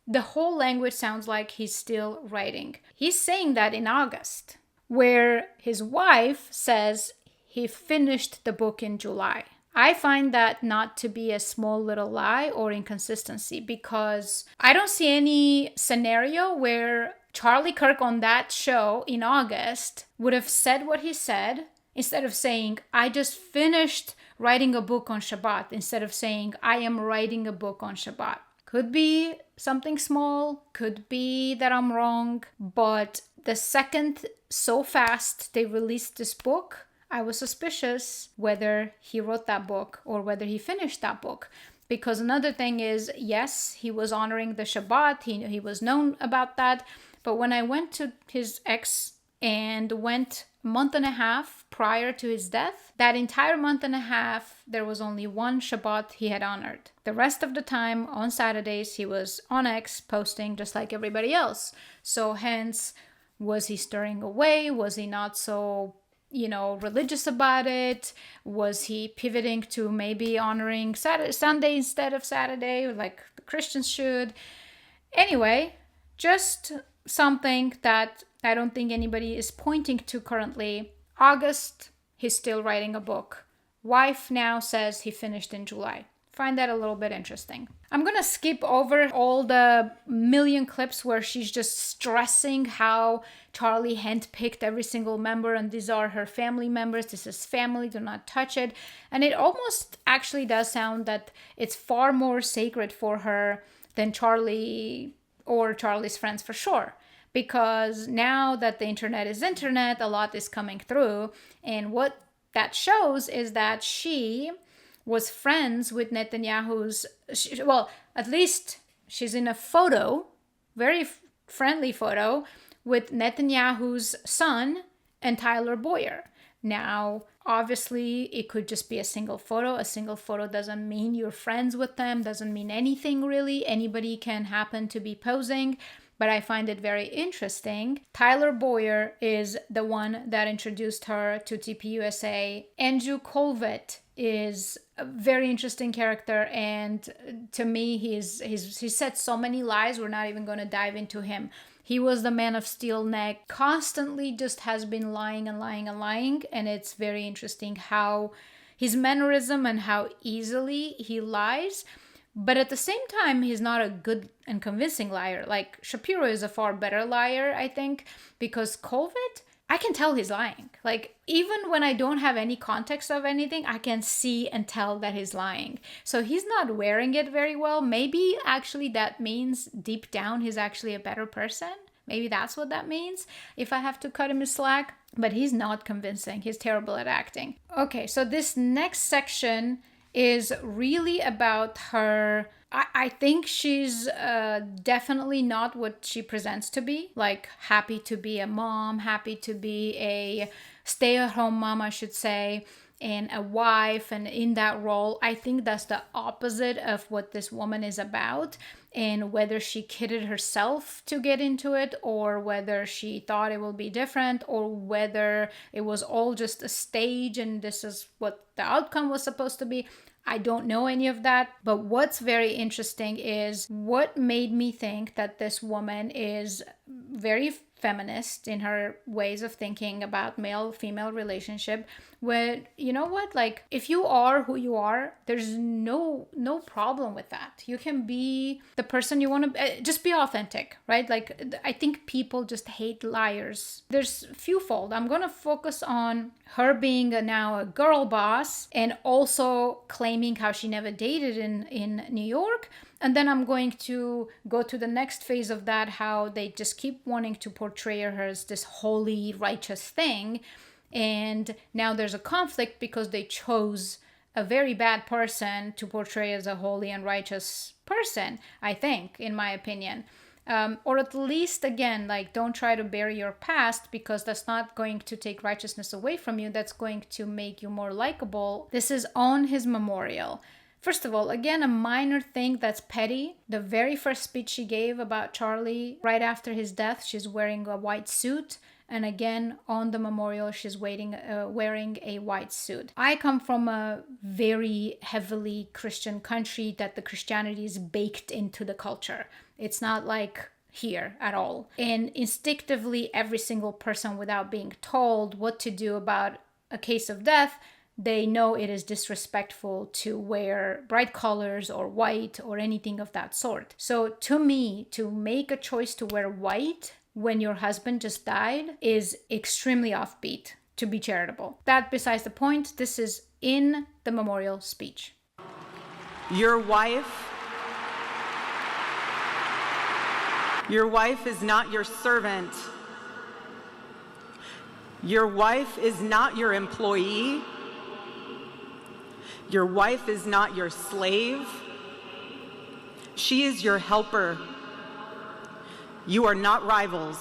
The whole language sounds like he's still writing. He's saying that in August, where his wife says he finished the book in July. I find that not to be a small little lie or inconsistency, because I don't see any scenario where Charlie Kirk on that show in August would have said what he said, instead of saying, I just finished writing a book on Shabbat, instead of saying, I am writing a book on Shabbat. Could be something small, could be that I'm wrong, but the second so fast they released this book, I was suspicious whether he wrote that book or whether he finished that book. Because another thing is, yes, he was honoring the Shabbat. He was known about that. But when I went to his ex and went a month and a half prior to his death, that entire month and a half, there was only one Shabbat he had honored. The rest of the time, on Saturdays, he was on X posting just like everybody else. So hence, was he stirring away? Was he not so, religious about it? Was he pivoting to maybe honoring Sunday instead of Saturday, like the Christians should? Anyway, just something that I don't think anybody is pointing to currently. August, he's still writing a book. Wife now says he finished in July. Find that a little bit interesting. I'm gonna skip over all the million clips where she's just stressing how Charlie handpicked every single member and these are her family members. This is family, do not touch it. And it almost actually does sound that it's far more sacred for her than Charlie or Charlie's friends for sure. Because now that the internet is internet, a lot is coming through. And what that shows is that she was friends with Netanyahu's, at least she's in a photo, very friendly photo, with Netanyahu's son and Tyler Boyer. Now, obviously, it could just be a single photo. A single photo doesn't mean you're friends with them, doesn't mean anything really. Anybody can happen to be posing, but I find it very interesting. Tyler Boyer is the one that introduced her to TPUSA. Andrew Colvett is a very interesting character, and to me, he said so many lies. We're not even going to dive into him. He was the man of steel neck, constantly just has been lying and lying and lying, and it's very interesting how his mannerism and how easily he lies. But at the same time, he's not a good and convincing liar. Like, Shapiro is a far better liar, I think, because Colvett, I can tell he's lying. Like, even when I don't have any context of anything, I can see and tell that he's lying. So he's not wearing it very well. Maybe actually that means deep down he's actually a better person. Maybe that's what that means, if I have to cut him his slack. But he's not convincing. He's terrible at acting. Okay, so this next section is really about her. I think she's definitely not what she presents to be. Like, happy to be a mom, happy to be a stay-at-home mom, I should say, and a wife, and in that role. I think that's the opposite of what this woman is about. And whether she kidded herself to get into it, or whether she thought it will be different, or whether it was all just a stage and this is what the outcome was supposed to be, I don't know any of that. But what's very interesting is what made me think that this woman is very feminist in her ways of thinking about male-female relationship. Where, you know what, like, if you are who you are, there's no problem with that. You can be the person you want to, just be authentic, right? Like, I think people just hate liars. There's fewfold. I'm gonna focus on her being now a girl boss, and also claiming how she never dated in New York. And then I'm going to go to the next phase of that, how they just keep wanting to portray her as this holy, righteous thing. And now there's a conflict because they chose a very bad person to portray as a holy and righteous person, I think, in my opinion. Or at least, again, like, don't try to bury your past, because that's not going to take righteousness away from you. That's going to make you more likable. This is on his memorial. First of all, again, a minor thing that's petty. The very first speech she gave about Charlie, right after his death, she's wearing a white suit. And again, on the memorial, she's wearing a white suit. I come from a very heavily Christian country that the Christianity is baked into the culture. It's not like here at all. And instinctively, every single person, without being told what to do about a case of death, they know it is disrespectful to wear bright colors or white or anything of that sort. So to me, to make a choice to wear white when your husband just died is extremely offbeat, to be charitable. That besides the point, this is in the memorial speech. Your wife is not your servant. Your wife is not your employee. Your wife is not your slave. She is your helper. You are not rivals.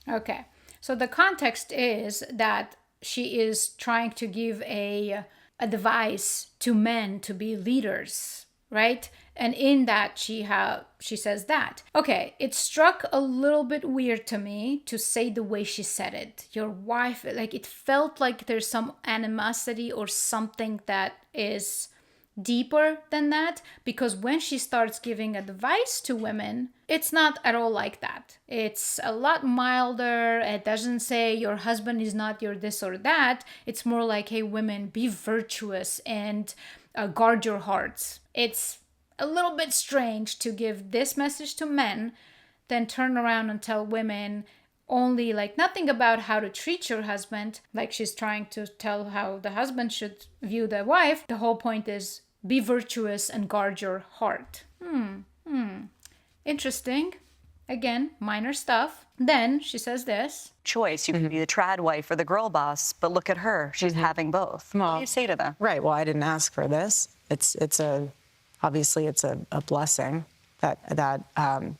Okay, so the context is that she is trying to give a advice to men to be leaders, right? And in that she says that. Okay, it struck a little bit weird to me to say the way she said it. Your wife, like it felt like there's some animosity or something that is deeper than that, because when she starts giving advice to women, it's not at all like that. It's a lot milder. It doesn't say your husband is not your this or that. It's more like, hey, women, be virtuous and guard your hearts. It's a little bit strange to give this message to men, then turn around and tell women only like nothing about how to treat your husband, like she's trying to tell how the husband should view the wife. The whole point is be virtuous and guard your heart. Interesting. Again, minor stuff. Then she says this. Choice. You can be the trad wife or the girl boss, but look at her. She's having both. What do you say to them? Right. Well, I didn't ask for this. Obviously it's a blessing that I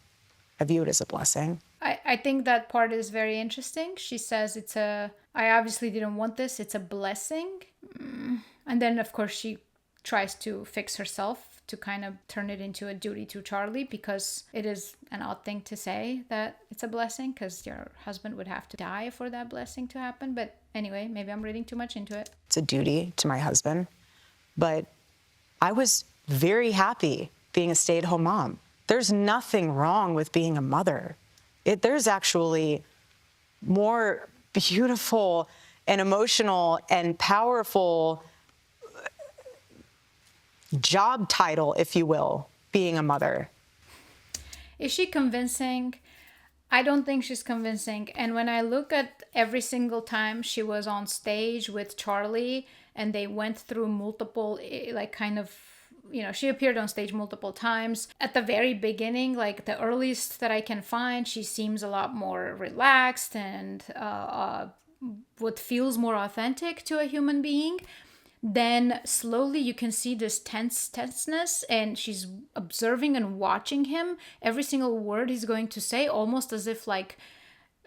view it as a blessing. I think that part is very interesting. She says I obviously didn't want this. It's a blessing. And then, of course, she tries to fix herself to kind of turn it into a duty to Charlie, because it is an odd thing to say that it's a blessing, because your husband would have to die for that blessing to happen. But anyway, maybe I'm reading too much into it. It's a duty to my husband. But I was very happy being a stay-at-home mom. There's nothing wrong with being a mother. There's actually more beautiful and emotional and powerful job title, if you will, being a mother. Is she convincing? I don't think she's convincing. And when I look at every single time she was on stage with Charlie and they went through multiple, like kind of, she appeared on stage multiple times. At the very beginning, like the earliest that I can find, she seems a lot more relaxed and what feels more authentic to a human being. Then slowly you can see this tenseness, and she's observing and watching him. Every single word he's going to say, almost as if like,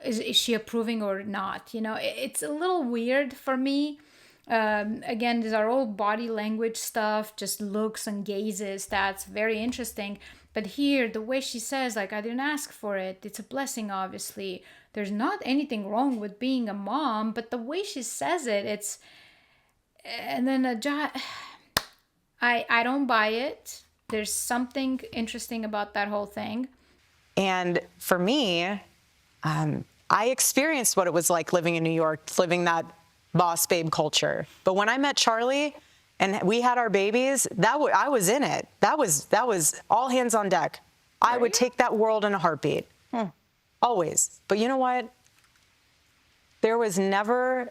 is she approving or not? It's a little weird for me. Again, these are all body language stuff, just looks and gazes. That's very interesting. But here, the way she says, like, I didn't ask for it. It's a blessing, obviously. There's not anything wrong with being a mom, but the way she says it, it's... And then I don't buy it. There's something interesting about that whole thing. And for me, I experienced what it was like living in New York, living that boss babe culture. But when I met Charlie and we had our babies, I was in it. That was all hands on deck. I would take that world in a heartbeat. Always. But you know what? There was never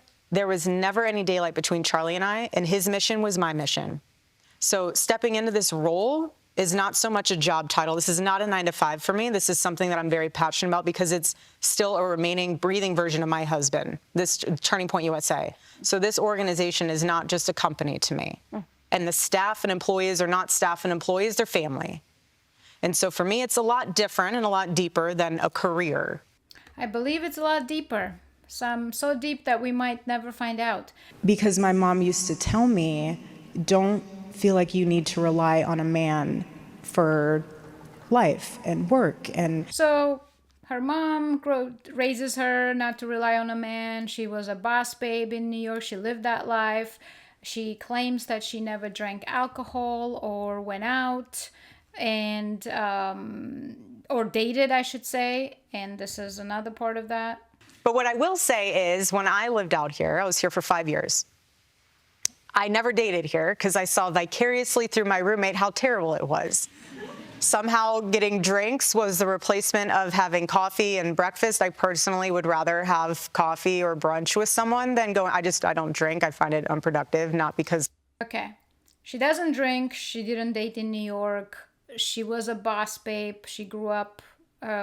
any daylight between Charlie and I, and his mission was my mission. So stepping into this role is not so much a job title. This is not a 9-to-5 for me. This is something that I'm very passionate about because it's still a remaining breathing version of my husband, this Turning Point USA. So this organization is not just a company to me. And the staff and employees are not staff and employees, they're family. And so for me, it's a lot different and a lot deeper than a career. I believe it's a lot deeper. So deep that we might never find out. Because my mom used to tell me, don't feel like you need to rely on a man for life and work. And so her mom raises her not to rely on a man. She was a boss babe in New York. She lived that life. She claims that she never drank alcohol or went out and or dated, I should say. And this is another part of that. But what I will say is when I lived out here, I was here for 5 years. I never dated here because I saw vicariously through my roommate how terrible it was. Somehow getting drinks was the replacement of having coffee and breakfast. I personally would rather have coffee or brunch with someone than going, I don't drink. I find it unproductive, not because. Okay. She doesn't drink. She didn't date in New York. She was a boss babe. She grew up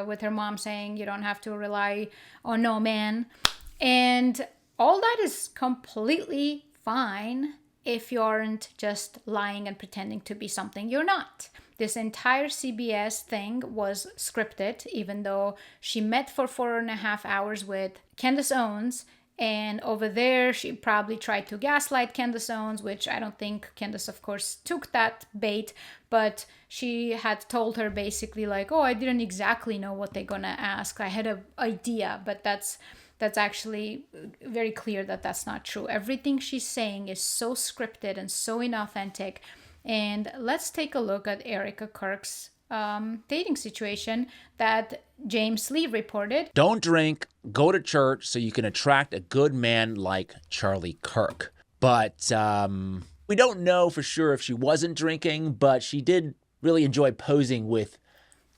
with her mom saying you don't have to rely on no man. And all that is completely fine if you aren't just lying and pretending to be something you're not. This entire CBS thing was scripted, even though she met for 4.5 hours with Candace Owens. And over there, she probably tried to gaslight Candace Owens, which I don't think Candace, of course, took that bait. But she had told her basically like, oh, I didn't exactly know what they're going to ask. I had an idea, but that's actually very clear that that's not true. Everything she's saying is so scripted and so inauthentic. And let's take a look at Erika Kirk's dating situation that James Lee reported. Don't drink, go to church so you can attract a good man like Charlie Kirk. But we don't know for sure if she wasn't drinking, but she did really enjoy posing with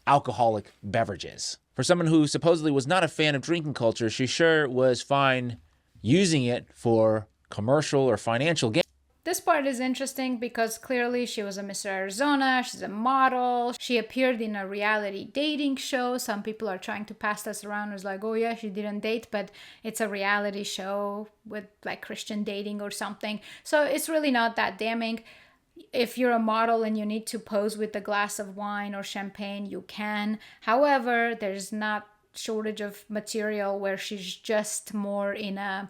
alcoholic beverages. For someone who supposedly was not a fan of drinking culture, she sure was fine using it for commercial or financial gain. This part is interesting because clearly she was a Miss Arizona, she's a model, she appeared in a reality dating show. Some people are trying to pass this around as like, oh yeah, she didn't date, but it's a reality show with like Christian dating or something. So it's really not that damning. If you're a model and you need to pose with a glass of wine or champagne, you can. However, there's not shortage of material where she's just more in a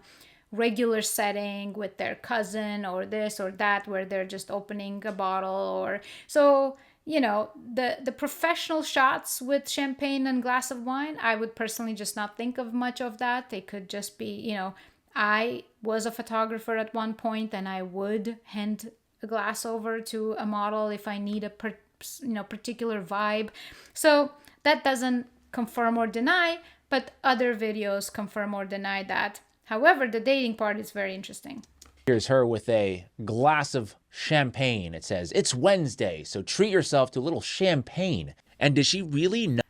regular setting with their cousin or this or that, where they're just opening a bottle. Or so, you know, the professional shots with champagne and glass of wine, I would personally just not think of much of that. They could just be, you know, I was a photographer at one point and I would hand a glass over to a model if I need a particular vibe. So that doesn't confirm or deny, but other videos confirm or deny that. However, the dating part is very interesting. Here's her with a glass of champagne. It says, it's Wednesday, so treat yourself to a little champagne. And does she really know?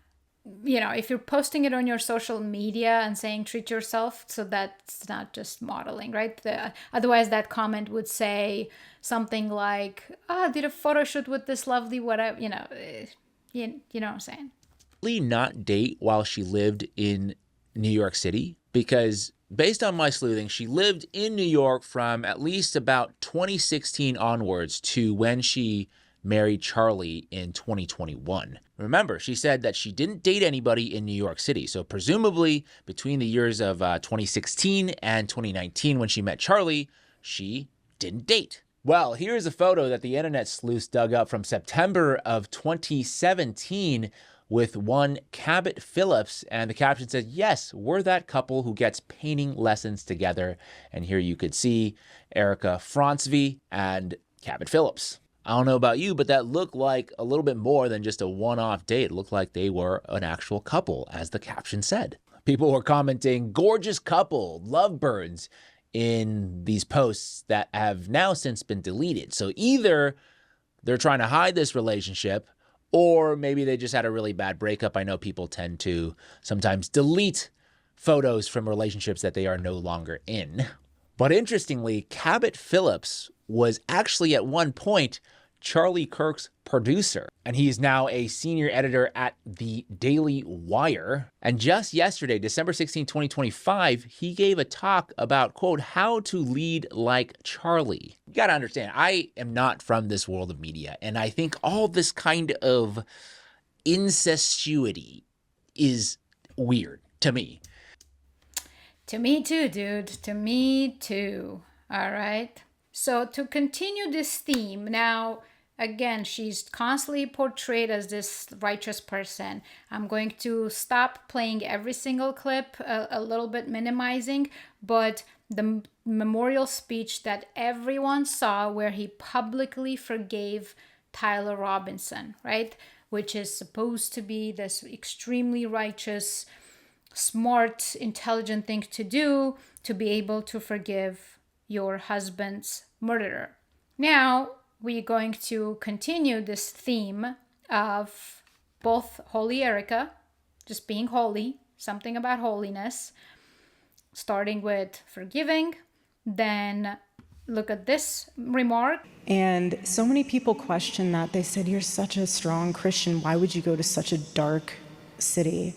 You know, if you're posting it on your social media and saying treat yourself, so that's not just modeling, right? Otherwise, that comment would say something like, oh, did a photo shoot with this lovely whatever, you know what I'm saying? Really not date while she lived in New York City? Because based on my sleuthing, she lived in New York from at least about 2016 onwards to when she married Charlie in 2021. Remember, she said that she didn't date anybody in New York City. So presumably between the years of 2016 and 2019 when she met Charlie, she didn't date. Well, here's a photo that the internet sleuths dug up from September of 2017 with one Cabot Phillips, and the caption said, yes, we're that couple who gets painting lessons together. And here you could see Erika Fronsvy and Cabot Phillips. I don't know about you, but that looked like a little bit more than just a one-off date. It looked like they were an actual couple, as the caption said. People were commenting, gorgeous couple, lovebirds, in these posts that have now since been deleted. So either they're trying to hide this relationship, or maybe they just had a really bad breakup. I know people tend to sometimes delete photos from relationships that they are no longer in. But interestingly, Cabot Phillips was actually at one point Charlie Kirk's producer, and he's now a senior editor at the Daily Wire. And just yesterday, December 16, 2025, he gave a talk about, quote, how to lead like Charlie. You gotta understand, I am not from this world of media, and I think all this kind of incestuity is weird to me. To me too, dude. To me too. All right. So to continue this theme, now, again, she's constantly portrayed as this righteous person. I'm going to stop playing every single clip, a little bit minimizing, but the memorial speech that everyone saw where he publicly forgave Tyler Robinson, right? Which is supposed to be this extremely righteous, smart, intelligent thing to do, to be able to forgive your husband's murderer. Now, we're going to continue this theme of both Holy Erika, just being holy, something about holiness, starting with forgiving, then look at this remark. And so many people question that. They said, you're such a strong Christian. Why would you go to such a dark city?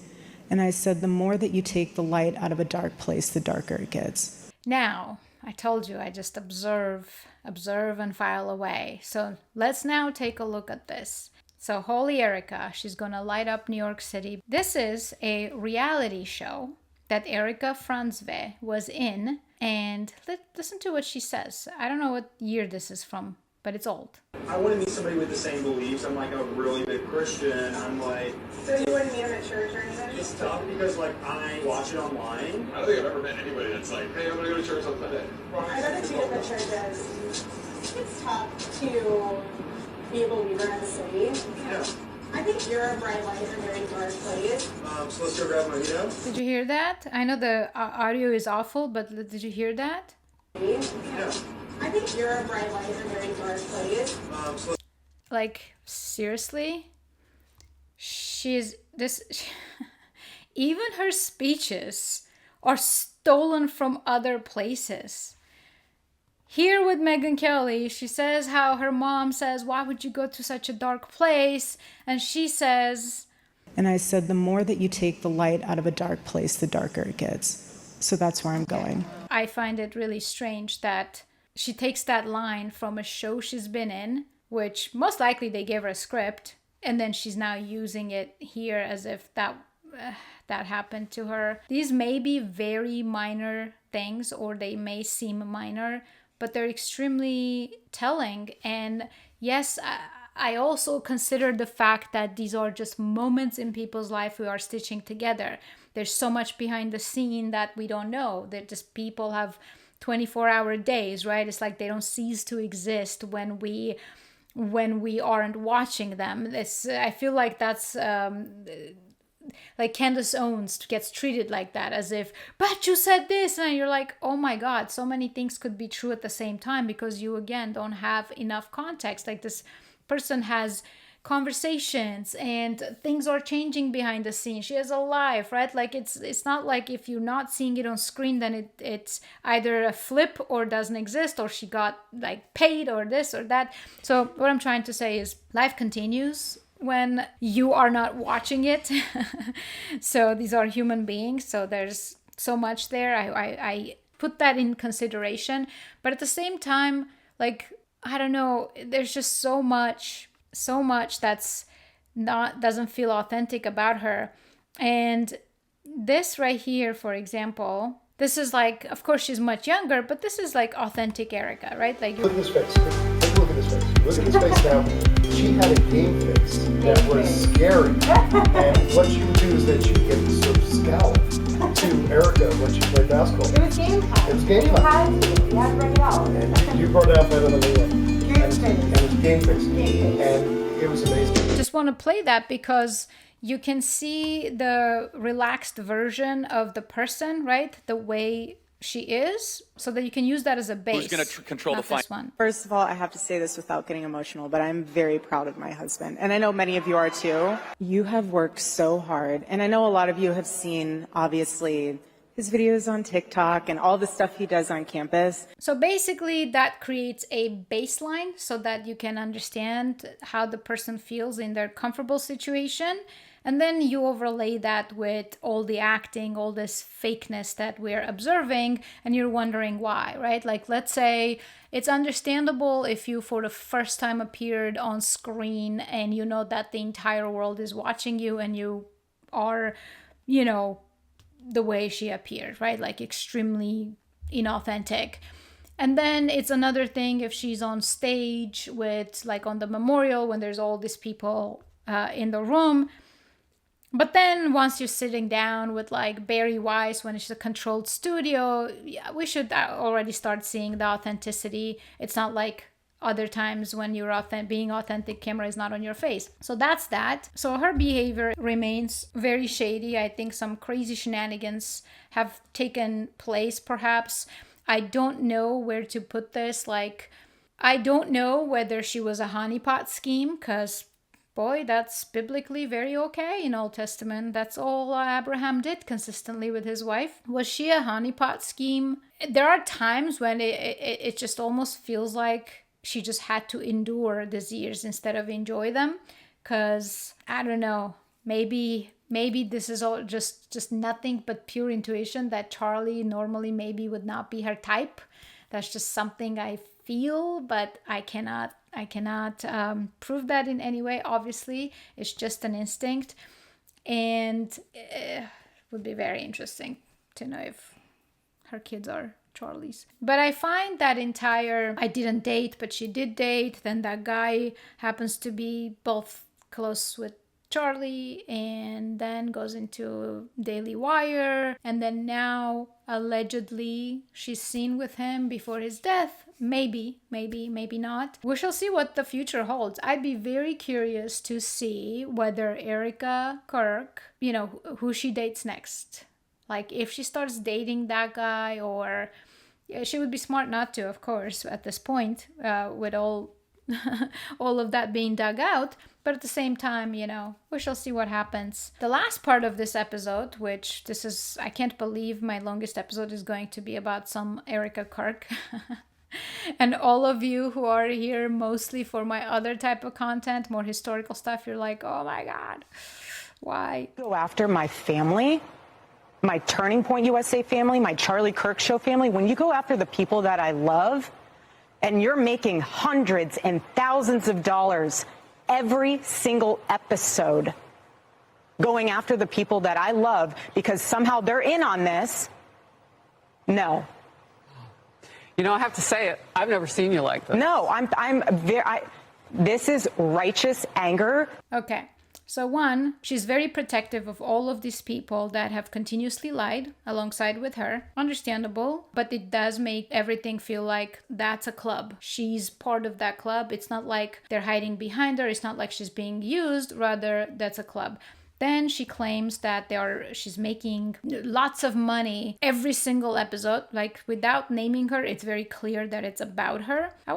And I said, the more that you take the light out of a dark place, the darker it gets. Now, I told you I just observe and file away. So let's now take a look at this. So Holy Erika, she's gonna light up New York City. This is a reality show that Erika Franzwe was in, and listen to what she says. I don't know what year this is from, but it's old. I want to meet somebody with the same beliefs. I'm like a really big Christian. I'm like... So you wouldn't meet him at church or anything? It's tough because like I watch it online. I don't think I've ever met anybody that's like, hey, I'm going to go to church on Sunday. I go to 2 different churches. It's tough to be a believer in the city. Yeah. I think you're a bright light in a very dark place. So let's go grab my mojito. Did you hear that? I know the audio is awful, but did you hear that? Yeah. I think you're a bright light in a very dark place. Like, seriously? Even her speeches are stolen from other places. Here with Megyn Kelly, she says how her mom says, why would you go to such a dark place? And she says... And I said, the more that you take the light out of a dark place, the darker it gets. So that's where I'm going. I find it really strange that she takes that line from a show she's been in, which most likely they gave her a script, and then she's now using it here as if that happened to her. These may be very minor things, or they may seem minor, but they're extremely telling. And yes, I also consider the fact that these are just moments in people's life we are stitching together. There's so much behind the scene that we don't know. That just people have 24-hour days, right? It's like they don't cease to exist when we aren't watching them. I feel like that's like Candace Owens gets treated like that, as if, but you said this, and you're like, oh my God, so many things could be true at the same time because you again don't have enough context. Like this person has conversations and things are changing behind the scenes. She has a life, right? Like it's not like if you're not seeing it on screen, then it's either a flip or doesn't exist, or she got like paid or this or that. So what I'm trying to say is life continues when you are not watching it. So these are human beings, so there's so much there. I put that in consideration, but at the same time, like, I don't know, there's just so much that's doesn't feel authentic about her. And this right here, for example, this is like, of course she's much younger, but this is like authentic Erika, right? Like, look at this face. Take a look at this face. Look at this face now. She had a game face that was scary. And what she would do is that she would get sort of scowl to Erika when she played basketball. It was game time. It was game time. You had to bring it out. And you brought it out better than anyone. And it was game face. And it was amazing. Just want to play that because you can see the relaxed version of the person, right? The way she is, so that you can use that as a base. Who's going to control the fight? One. First of all, I have to say this without getting emotional, but I'm very proud of my husband. And I know many of you are too. You have worked so hard. And I know a lot of you have seen, obviously, his videos on TikTok and all the stuff he does on campus. So basically that creates a baseline so that you can understand how the person feels in their comfortable situation. And then you overlay that with all the acting, all this fakeness that we're observing, and you're wondering why, right? Like, let's say it's understandable if you for the first time appeared on screen and you know that the entire world is watching you and you are, you know, the way she appeared, right? Like extremely inauthentic. And then it's another thing if she's on stage with, like on the memorial when there's all these people in the room. But then once you're sitting down with like Barry Weiss, when it's a controlled studio, yeah, we should already start seeing the authenticity. It's not like other times when you're being authentic, camera is not on your face. So that's that. So her behavior remains very shady. I think some crazy shenanigans have taken place, perhaps. I don't know where to put this. Like, I don't know whether she was a honeypot scheme, because boy, that's biblically very okay in Old Testament. That's all Abraham did consistently with his wife. Was she a honeypot scheme? There are times when it just almost feels like she just had to endure these years instead of enjoy them. Because, I don't know, maybe maybe this is all just nothing but pure intuition, that Charlie normally maybe would not be her type. That's just something I feel, but I cannot prove that in any way. Obviously, it's just an instinct, and it would be very interesting to know if her kids are Charlie's. But I find that entire I didn't date, but she did date, then that guy happens to be both close with Charlie and then goes into Daily Wire, and then now allegedly she's seen with him before his death. Maybe not. We shall see what the future holds. I'd be very curious to see whether Erika Kirk, who she dates next. Like if she starts dating that guy, or she would be smart not to, of course, at this point, with all of that being dug out. But at the same time, we shall see what happens. The last part of this episode, which I can't believe my longest episode is going to be about some Erika Kirk. And all of you who are here mostly for my other type of content, more historical stuff, you're like, oh my God, why? Go after my family, my Turning Point USA family, my Charlie Kirk Show family. When you go after the people that I love, and you're making hundreds and thousands of dollars every single episode going after the people that I love because somehow they're in on this, no. I have to say it. I've never seen you like this. No, this is righteous anger. Okay. So one, she's very protective of all of these people that have continuously lied alongside with her. Understandable, but it does make everything feel like that's a club. She's part of that club. It's not like they're hiding behind her. It's not like she's being used. Rather, that's a club. Then she claims that she's making lots of money every single episode. Like without naming her, it's very clear that it's about her. I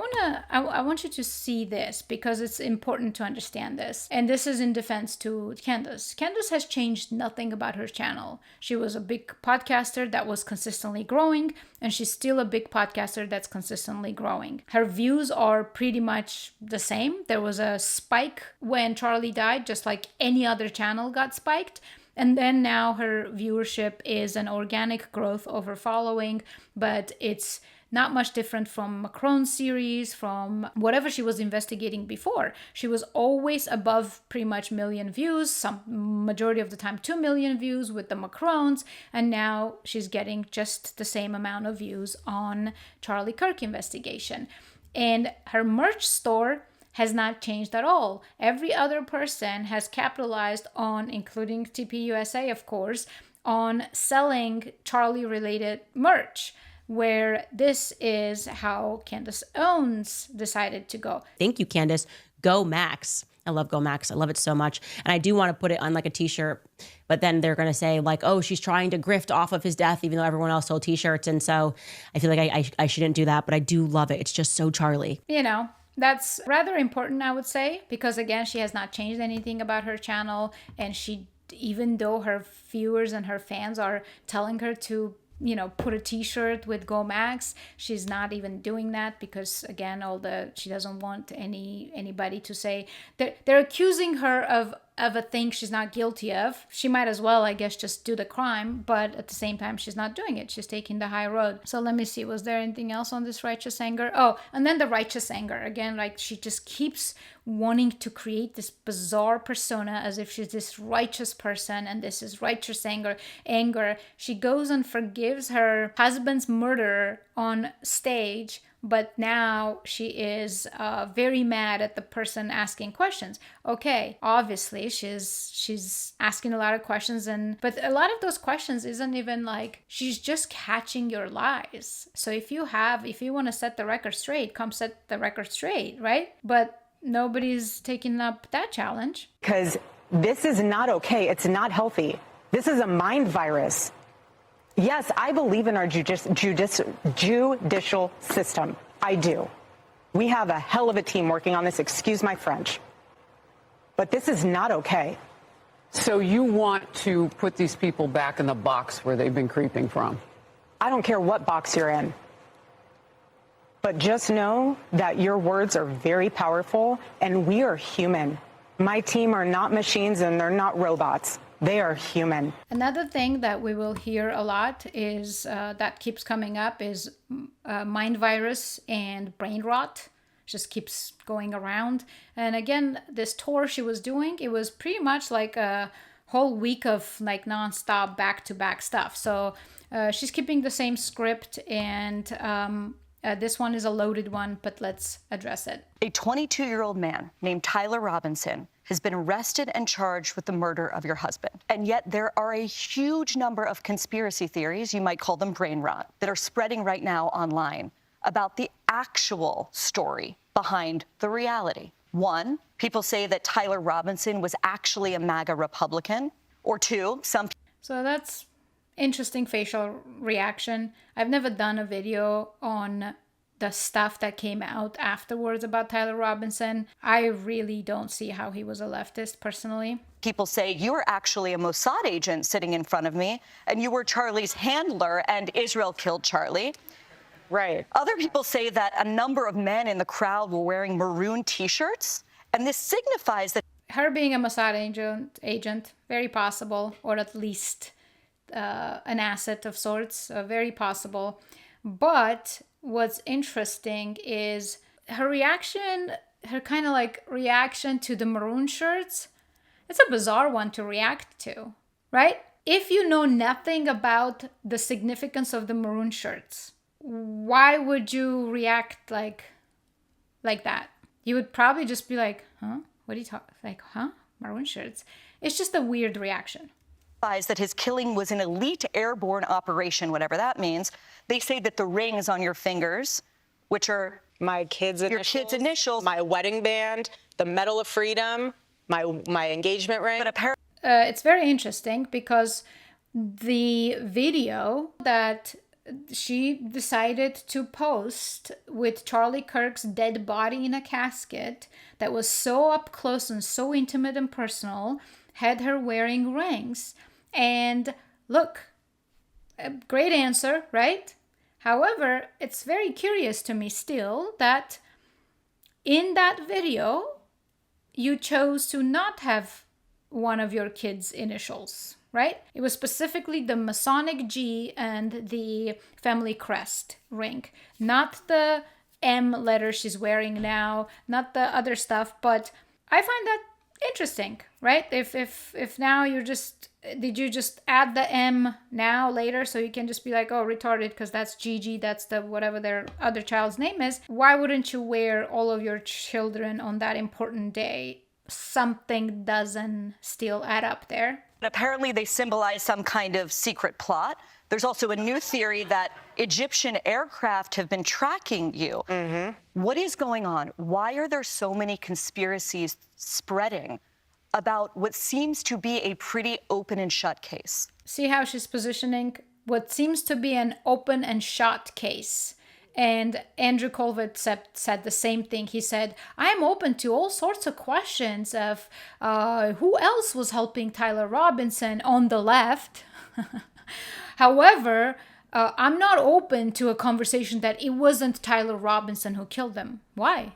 want you to see this because it's important to understand this. And this is in defense to Candace. Candace has changed nothing about her channel. She was a big podcaster that was consistently growing, and she's still a big podcaster that's consistently growing. Her views are pretty much the same. There was a spike when Charlie died, just like any other channel got spiked, and then now her viewership is an organic growth of her following, but it's not much different from Macron's series, from whatever she was investigating before. She was always above pretty much million views, some majority of the time 2 million views with the Macrons, and now she's getting just the same amount of views on Charlie Kirk investigation. And her merch store has not changed at all. Every other person has capitalized on, including TPUSA, of course, on selling Charlie-related merch, where this is how Candace Owens decided to go. Thank you, Candace. Go Max. I love Go Max. I love it so much. And I do want to put it on like a t-shirt, but then they're going to say like, oh, she's trying to grift off of his death, even though everyone else sold t-shirts. And so I feel like I shouldn't do that, but I do love it. It's just so Charlie. That's rather important, I would say, because again, she has not changed anything about her channel. And even though her viewers and her fans are telling her to, put a t-shirt with Go Max, she's not even doing that because again, she doesn't want anybody to say they're accusing her of a thing she's not guilty of. She might as well, I guess, just do the crime, but at the same time, she's not doing it. She's taking the high road. So let me see, was there anything else on this righteous anger? Oh, and then the righteous anger. Again, like she just keeps wanting to create this bizarre persona as if she's this righteous person and this is righteous anger. She goes and forgives her husband's murderer on stage, but now she is very mad at the person asking questions. Okay, obviously she's asking a lot of questions, but a lot of those questions isn't even like, she's just catching your lies. So if you want to set the record straight, come set the record straight, right? But nobody's taking up that challenge. Because this is not okay. It's not healthy. This is a mind virus. Yes, I believe in our judicial system. I do. We have a hell of a team working on this, excuse my French. But this is not okay. So you want to put these people back in the box where they've been creeping from? I don't care what box you're in. But just know that your words are very powerful, and we are human. My team are not machines, and they're not robots. They are human. Another thing that we will hear a lot is that keeps coming up is mind virus and brain rot. Just keeps going around. And again, this tour she was doing, it was pretty much like a whole week of like nonstop back-to-back stuff. So she's keeping the same script, and this one is a loaded one, but let's address it. A 22-year-old man named Tyler Robinson has been arrested and charged with the murder of your husband. And yet there are a huge number of conspiracy theories, you might call them brain rot, that are spreading right now online about the actual story behind the reality. One, people say that Tyler Robinson was actually a MAGA Republican. Or two, So that's interesting facial reaction. I've never done a video on the stuff that came out afterwards about Tyler Robinson. I really don't see how he was a leftist personally. people say you were actually a Mossad agent sitting in front of me, and you were Charlie's handler, and Israel killed Charlie. Right. Other people say that a number of men in the crowd were wearing maroon T-shirts, and this signifies that her being a Mossad agent, very possible, or at least an asset of sorts, very possible. But what's interesting is her reaction, her kind of like reaction to the maroon shirts. It's a bizarre one to react to, right? If you know nothing about the significance of the maroon shirts, why would you react like that? You would probably just be like, huh? What are you talking? Like, huh? Maroon shirts? It's just a weird reaction. That his killing was an elite airborne operation, whatever that means. They say that the rings on your fingers, which are my kids' initials, my wedding band, the Medal of Freedom, my engagement ring. But apparently, it's very interesting because the video that she decided to post with Charlie Kirk's dead body in a casket that was so up close and so intimate and personal had her wearing rings. And look, a great answer, right? However, it's very curious to me still that in that video, you chose to not have one of your kids' initials, right? It was specifically the Masonic G and the family crest ring, not the M letter she's wearing now, not the other stuff, but I find that interesting, right? If now did you just add the M now later so you can just be like, oh, retarded, because that's Gigi, that's the whatever their other child's name is. Why wouldn't you wear all of your children on that important day? Something doesn't still add up there. apparently they symbolize some kind of secret plot. There's also a new theory that Egyptian aircraft have been tracking you. Mm-hmm. What is going on? Why are there so many conspiracies spreading about what seems to be a pretty open and shut case? See how she's positioning what seems to be an open and shut case. And Andrew Colvett said the same thing. He said, I'm open to all sorts of questions of who else was helping Tyler Robinson on the left. However, I'm not open to a conversation that it wasn't Tyler Robinson who killed them. Why?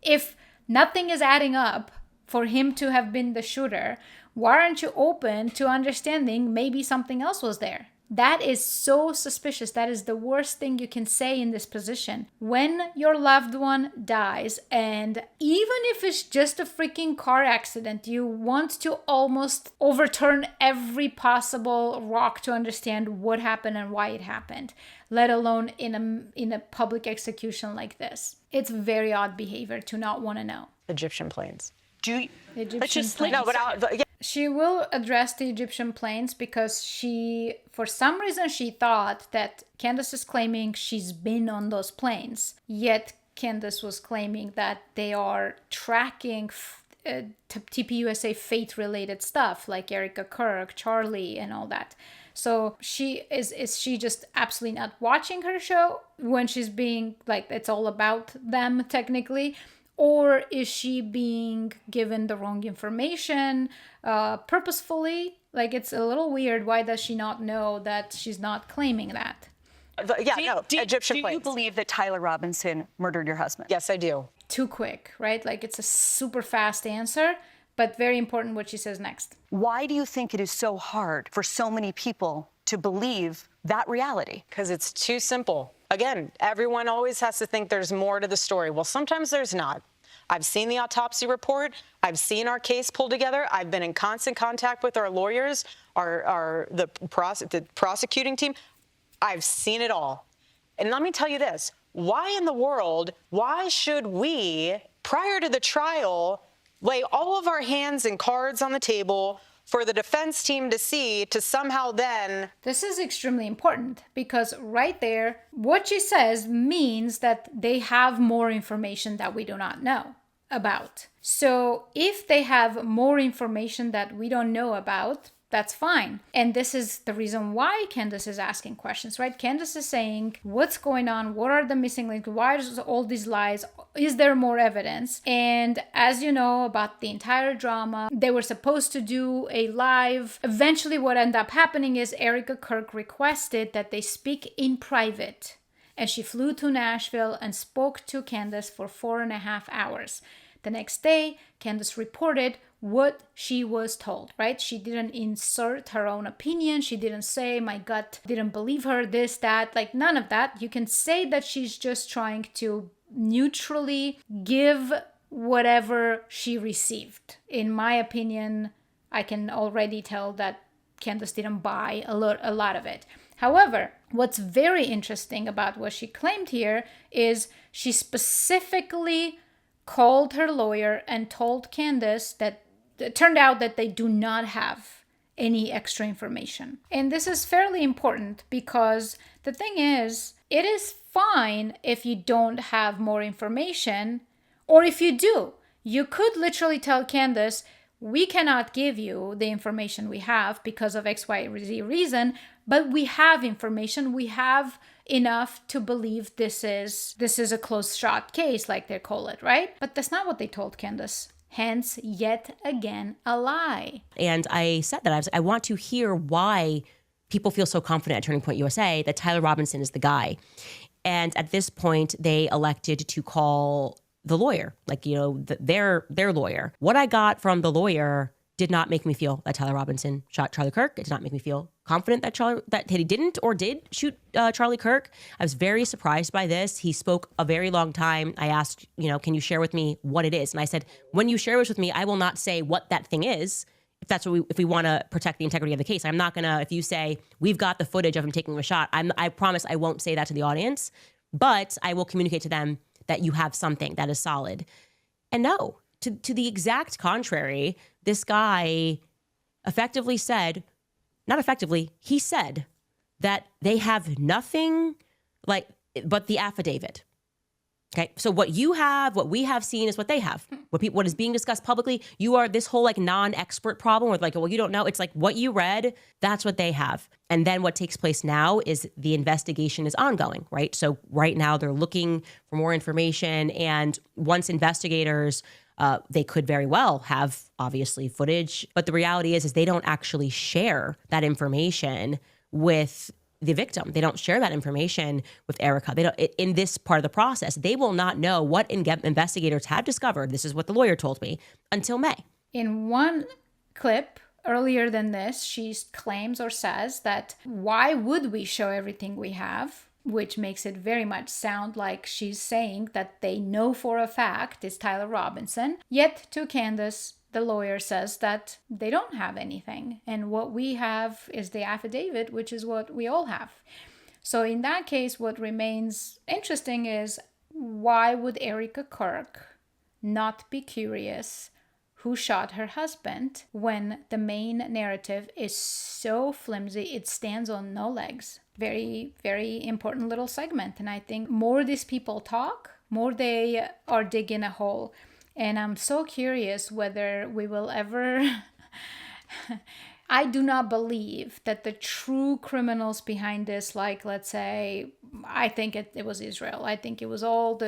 If nothing is adding up for him to have been the shooter, why aren't you open to understanding maybe something else was there? That is so suspicious. That is the worst thing you can say in this position. When your loved one dies, and even if it's just a freaking car accident, you want to almost overturn every possible rock to understand what happened and why it happened, let alone in a public execution like this. It's very odd behavior to not want to know. Egyptian planes. She will address the Egyptian planes because for some reason, she thought that Candace is claiming she's been on those planes. Yet Candace was claiming that they are tracking TPUSA faith-related stuff like Erika Kirk, Charlie, and all that. So is she just absolutely not watching her show when she's being like, it's all about them technically? Or is she being given the wrong information purposefully? Like, it's a little weird. Why does she not know that she's not claiming that? Egyptian planes. Do you believe that Tyler Robinson murdered your husband? Yes, I do. Too quick, right? Like, it's a super fast answer. But very important what she says next. Why do you think it is so hard for so many people to believe that reality? Because it's too simple. Again, everyone always has to think there's more to the story. Well, sometimes there's not. I've seen the autopsy report. I've seen our case pulled together. I've been in constant contact with our lawyers, the prosecuting team. I've seen it all. And let me tell you this. Why in the world, why should we, prior to the trial, lay all of our hands and cards on the table for the defense team to see, to somehow then... This is extremely important because right there, what she says means that they have more information that we do not know about. So if they have more information that we don't know about, that's fine. And this is the reason why Candace is asking questions, right? Candace is saying, what's going on? What are the missing links? Why is all these lies? Is there more evidence? And as you know about the entire drama, they were supposed to do a live. Eventually what ended up happening is Erika Kirk requested that they speak in private. And she flew to Nashville and spoke to Candace for 4.5 hours. The next day, Candace reported what she was told, right? She didn't insert her own opinion. She didn't say, my gut didn't believe her, this, that, like none of that. You can say that she's just trying to neutrally give whatever she received. In my opinion, I can already tell that Candace didn't buy a lot of it. However, what's very interesting about what she claimed here is she specifically called her lawyer and told Candace that it turned out that they do not have any extra information. And this is fairly important because the thing is, it is fine if you don't have more information, or if you do. You could literally tell Candace, we cannot give you the information we have because of XYZ reason, but we have information. We have enough to believe this is a close shot case, like they call it, right? But that's not what they told Candace. Hence, yet again, a lie. And I said that I want to hear why people feel so confident at Turning Point USA that Tyler Robinson is the guy. And at this point, they elected to call the lawyer, their lawyer. What I got from the lawyer did not make me feel that Tyler Robinson shot Charlie Kirk. It did not make me feel confident that he didn't or did shoot Charlie Kirk. I was very surprised by this. He spoke a very long time. I asked, can you share with me what it is? And I said, when you share this with me, I will not say what that thing is. If we want to protect the integrity of the case, I'm not gonna. If you say we've got the footage of him taking a shot, I promise I won't say that to the audience. But I will communicate to them that you have something that is solid. And no, to the exact contrary, this guy effectively said, not effectively, he said that they have nothing but the affidavit. Okay, so what we have seen is what they have. What is being discussed publicly, this whole non-expert problem with well, you don't know. It's what you read, that's what they have. And then what takes place now is the investigation is ongoing, right? So right now they're looking for more information. And once investigators, they could very well have obviously footage, but the reality is they don't actually share that information with the victim. They don't share that information with Erika. They don't, in this part of the process, they will not know what investigators have discovered. This is what the lawyer told me until May. In one clip earlier than this, she claims or says that why would we show everything we have? Which makes it very much sound like she's saying that they know for a fact it's Tyler Robinson. Yet to Candace, the lawyer says that they don't have anything. And what we have is the affidavit, which is what we all have. So in that case, what remains interesting is why would Erika Kirk not be curious who shot her husband when the main narrative is so flimsy, it stands on no legs. Very, very important little segment. And I think more these people talk, more they are digging a hole. And I'm so curious whether we will ever... I do not believe that the true criminals behind this, let's say, I think it was Israel. I think it was all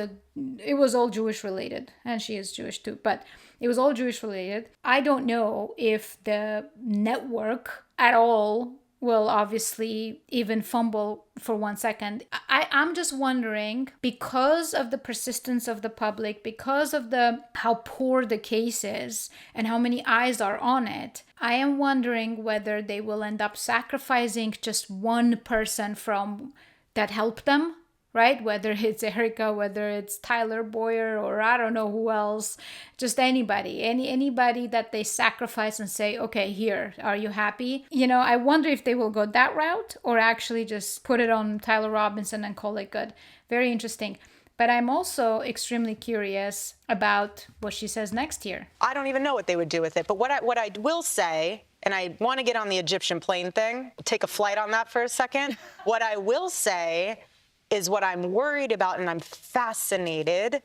Jewish related, and she is Jewish too, but it was all Jewish related. I don't know if the network at all will obviously even fumble for 1 second. I'm just wondering, because of the persistence of the public, because of how poor the case is and how many eyes are on it, I am wondering whether they will end up sacrificing just one person from that helped them, right? Whether it's Erika, whether it's Tyler Boyer, or I don't know who else, just anybody that they sacrifice and say, okay, here, are you happy? I wonder if they will go that route or actually just put it on Tyler Robinson and call it good. Very interesting. But I'm also extremely curious about what she says next year. I don't even know what they would do with it. But what I will say, and I want to get on the Egyptian plane thing, take a flight on that for a second. What I will say is what I'm worried about, and I'm fascinated,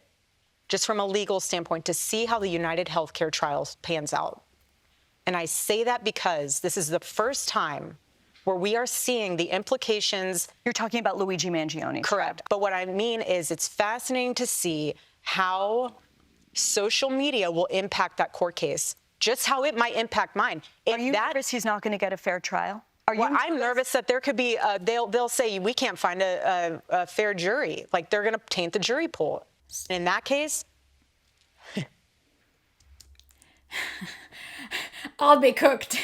just from a legal standpoint, to see how the United Healthcare trials pans out. And I say that because this is the first time where we are seeing the implications. You're talking about Luigi Mangione. Correct. But what I mean is it's fascinating to see how social media will impact that court case, just how it might impact mine. Are you nervous he's not going to get a fair trial? I'm nervous that there could be, they'll say we can't find a fair jury. Like, they're going to taint the jury pool. In that case, I'll be cooked.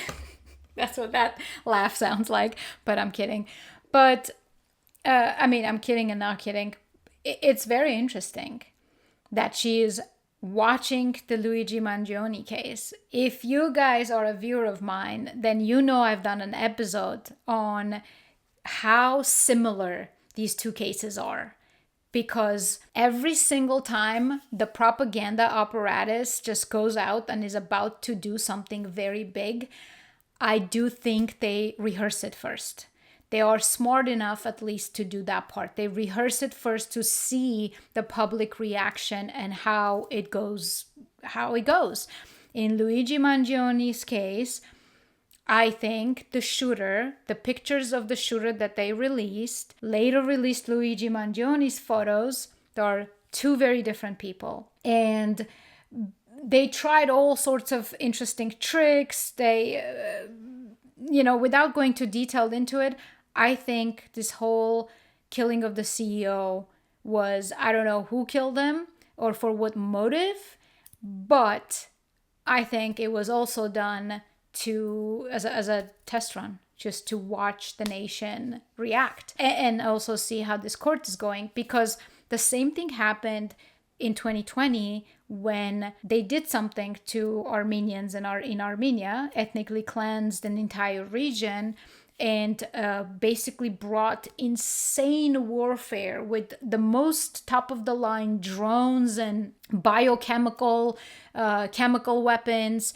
That's what that laugh sounds like, but I'm kidding. But, I'm kidding and not kidding. It's very interesting that she is watching the Luigi Mangione case. If you guys are a viewer of mine, then you know I've done an episode on how similar these two cases are. Because every single time the propaganda apparatus just goes out and is about to do something very big, I do think they rehearse it first. They are smart enough, at least, to do that part. They rehearse it first to see the public reaction and how it goes. In Luigi Mangione's case, I think the pictures of the shooter that they later released Luigi Mangione's photos. They are two very different people. And they tried all sorts of interesting tricks. They, without going too detailed into it, I think this whole killing of the CEO was, I don't know who killed him or for what motive, but I think it was also done as a test run, just to watch the nation react and also see how this court is going, because the same thing happened in 2020 when they did something to Armenians in Armenia, ethnically cleansed an entire region, and basically brought insane warfare with the most top-of-the-line drones and chemical weapons,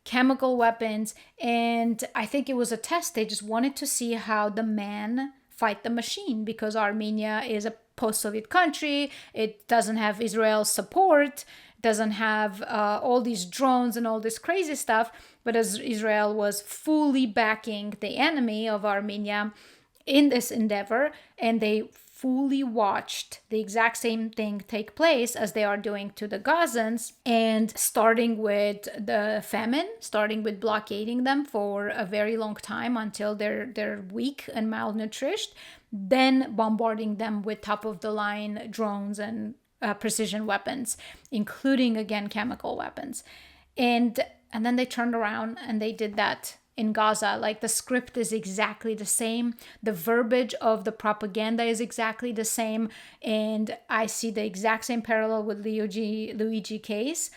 chemical weapons. And I think it was a test. They just wanted to see how the man fight the machine, because Armenia is a post-Soviet country. It doesn't have Israel's support, doesn't have all these drones and all this crazy stuff, but as Israel was fully backing the enemy of Armenia in this endeavor, and they fully watched the exact same thing take place as they are doing to the Gazans, and starting with the famine, starting with blockading them for a very long time until they're weak and malnourished, then bombarding them with top-of-the-line drones and precision weapons, including, again, chemical weapons. And then they turned around and they did that in Gaza. Like, the script is exactly the same. The verbiage of the propaganda is exactly the same. And I see the exact same parallel with Luigi case.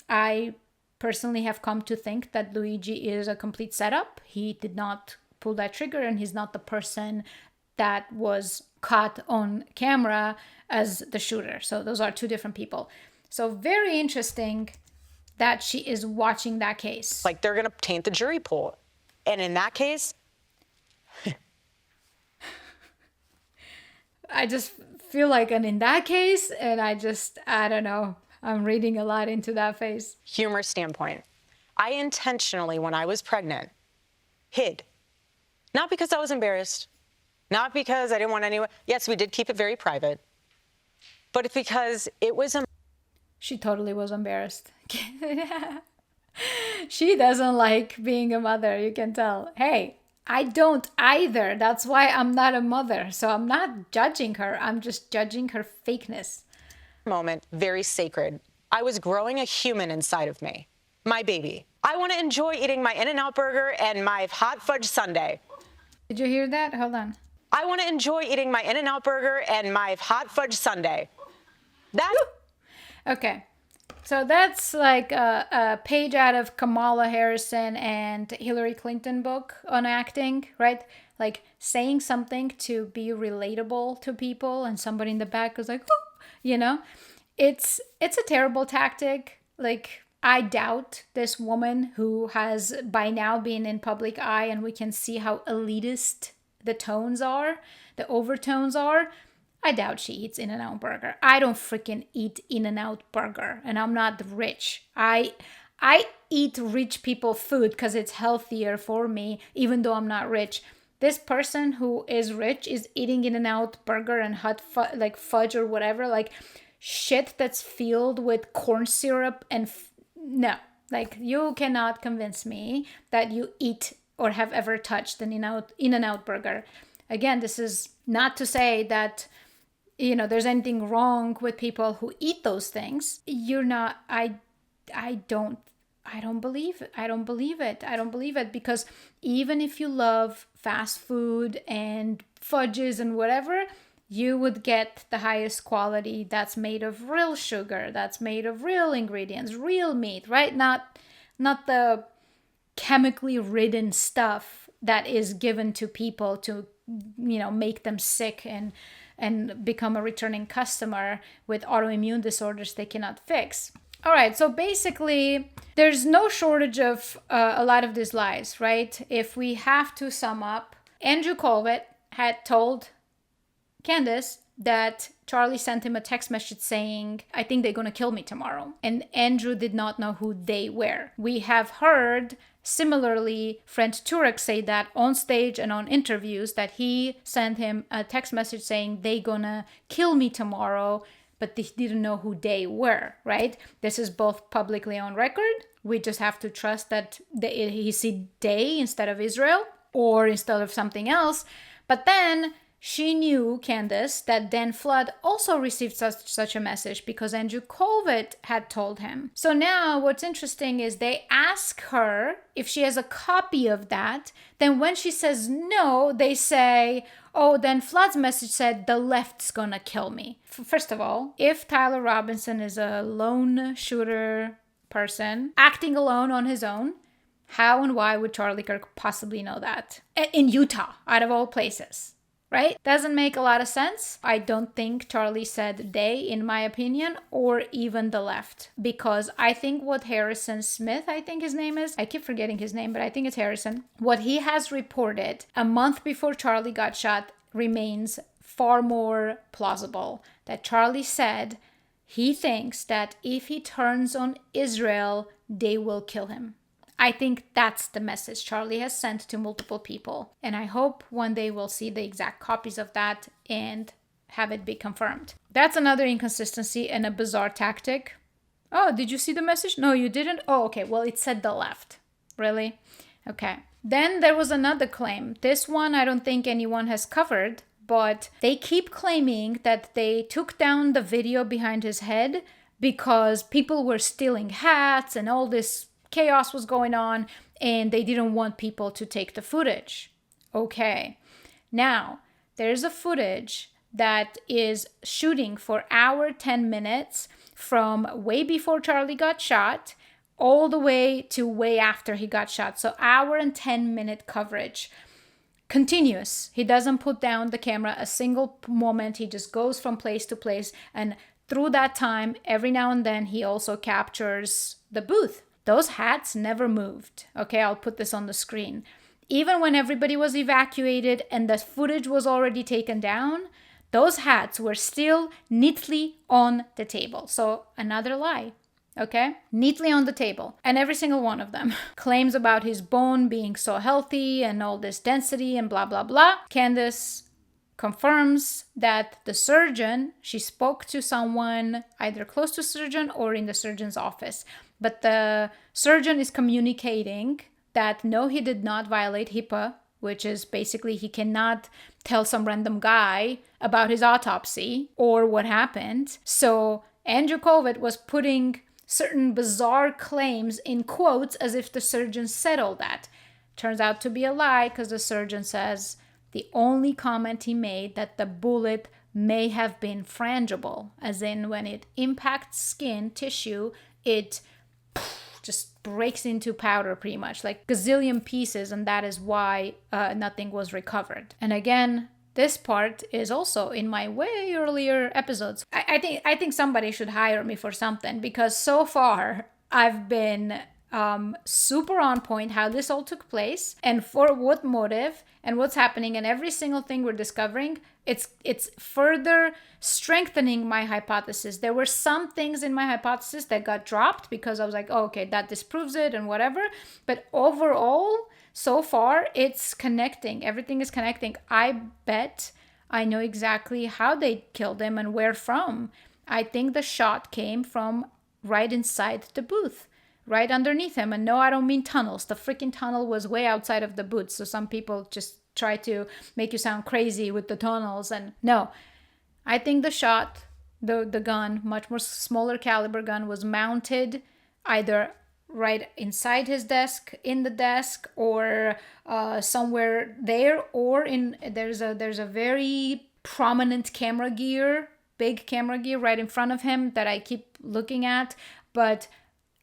I personally have come to think that Luigi is a complete setup. He did not pull that trigger, and he's not the person that was caught on camera as the shooter. So those are two different people. So very interesting that she is watching that case. Like, they're going to taint the jury pool. And in that case, I just feel like, and in that case, and I don't know, I'm reading a lot into that face. Humor standpoint. I intentionally, when I was pregnant, hid. Not because I was embarrassed. Not because I didn't want anyone. Yes, we did keep it very private. But it's because it was She totally was embarrassed. She doesn't like being a mother, you can tell. Hey, I don't either. That's why I'm not a mother. So I'm not judging her. I'm just judging her fakeness. Moment, very sacred. I was growing a human inside of me, my baby. I want to enjoy eating my In-N-Out burger and my hot fudge sundae. Did you hear that? Hold on. I want to enjoy eating my In-N-Out burger and my hot fudge sundae. Okay. So that's like a page out of Kamala Harrison and Hillary Clinton book on acting, right? Like saying something to be relatable to people and somebody in the back is like, oh, you know? It's a terrible tactic. Like, I doubt this woman who has by now been in public eye and we can see how elitist the tones are, the overtones are. I doubt she eats In-N-Out burger. I don't freaking eat In-N-Out burger, and I'm not rich. I eat rich people food because it's healthier for me, even though I'm not rich. This person who is rich is eating In-N-Out burger and hot like fudge or whatever, like shit that's filled with corn syrup and no, like you cannot convince me that you eat or have ever touched an In-N-Out burger. Again, this is not to say that, you know, there's anything wrong with people who eat those things. You're not, I don't believe it. I don't believe it because even if you love fast food and fudges and whatever, you would get the highest quality that's made of real sugar, that's made of real ingredients, real meat, right? Not the chemically ridden stuff that is given to people to, you know, make them sick and become a returning customer with autoimmune disorders they cannot fix. All right, so basically, there's no shortage of a lot of these lies, right? If we have to sum up, Andrew Colvett had told Candace that Charlie sent him a text message saying, I think they're going to kill me tomorrow. And Andrew did not know who they were. We have heard, similarly, French Turek say that on stage and on interviews that he sent him a text message saying, they gonna kill me tomorrow, but they didn't know who they were, right? This is both publicly on record. We just have to trust that he said they instead of Israel or instead of something else. But then she knew, Candace, that Dan Flood also received such a message because Andrew Colvett had told him. So now what's interesting is they ask her if she has a copy of that. Then when she says no, they say, oh, Dan Flood's message said the left's gonna kill me. First of all, if Tyler Robinson is a lone shooter person acting alone on his own, how and why would Charlie Kirk possibly know that? In Utah, out of all places. Right? Doesn't make a lot of sense. I don't think Charlie said they, in my opinion, or even the left. Because I think what Harrison Smith, I think his name is, I keep forgetting his name, but I think it's Harrison. What he has reported a month before Charlie got shot remains far more plausible. That Charlie said he thinks that if he turns on Israel, they will kill him. I think that's the message Charlie has sent to multiple people. And I hope one day we'll see the exact copies of that and have it be confirmed. That's another inconsistency and a bizarre tactic. Oh, did you see the message? No, you didn't? Oh, okay. Well, it said the left. Really? Okay. Then there was another claim. This one I don't think anyone has covered, but they keep claiming that they took down the video behind his head because people were stealing hats and all this chaos was going on and they didn't want people to take the footage. Okay. Now, there's a footage that is shooting for hour 10 minutes from way before Charlie got shot all the way to way after he got shot. So hour and 10-minute coverage. Continuous. He doesn't put down the camera a single moment. He just goes from place to place. And through that time, every now and then, he also captures the booth. Those hats never moved. Okay, I'll put this on the screen. Even when everybody was evacuated and the footage was already taken down, those hats were still neatly on the table. So another lie, okay? Neatly on the table. And every single one of them claims about his bone being so healthy and all this density and blah, blah, blah. Candace confirms that the surgeon, she spoke to someone either close to surgeon or in the surgeon's office. But the surgeon is communicating that no, he did not violate HIPAA which is basically he cannot tell some random guy about his autopsy or what happened. So Andrew Kovac was putting certain bizarre claims in quotes as if the surgeon said all that. Turns out to be a lie, because the surgeon says the only comment he made that the bullet may have been frangible, as in when it impacts skin tissue, it just breaks into powder pretty much, like gazillion pieces, and that is why nothing was recovered. And again, this part is also in my way earlier episodes. I think somebody should hire me for something, because so far I've been super on point how this all took place and for what motive and what's happening, and every single thing we're discovering, it's further strengthening my hypothesis. There were some things in my hypothesis that got dropped because I was like, oh, okay, that disproves it and whatever. But overall, so far, it's connecting. Everything is connecting. I bet I know exactly how they killed him and where from. I think the shot came from right inside the booth, right underneath him. And no, I don't mean tunnels. The freaking tunnel was way outside of the booth. So some people just try to make you sound crazy with the tunnels. And no, I think the shot, the gun, much more smaller caliber gun, was mounted either right inside his desk, in the desk, or somewhere there, or there's a very prominent camera gear, big camera gear right in front of him that I keep looking at, but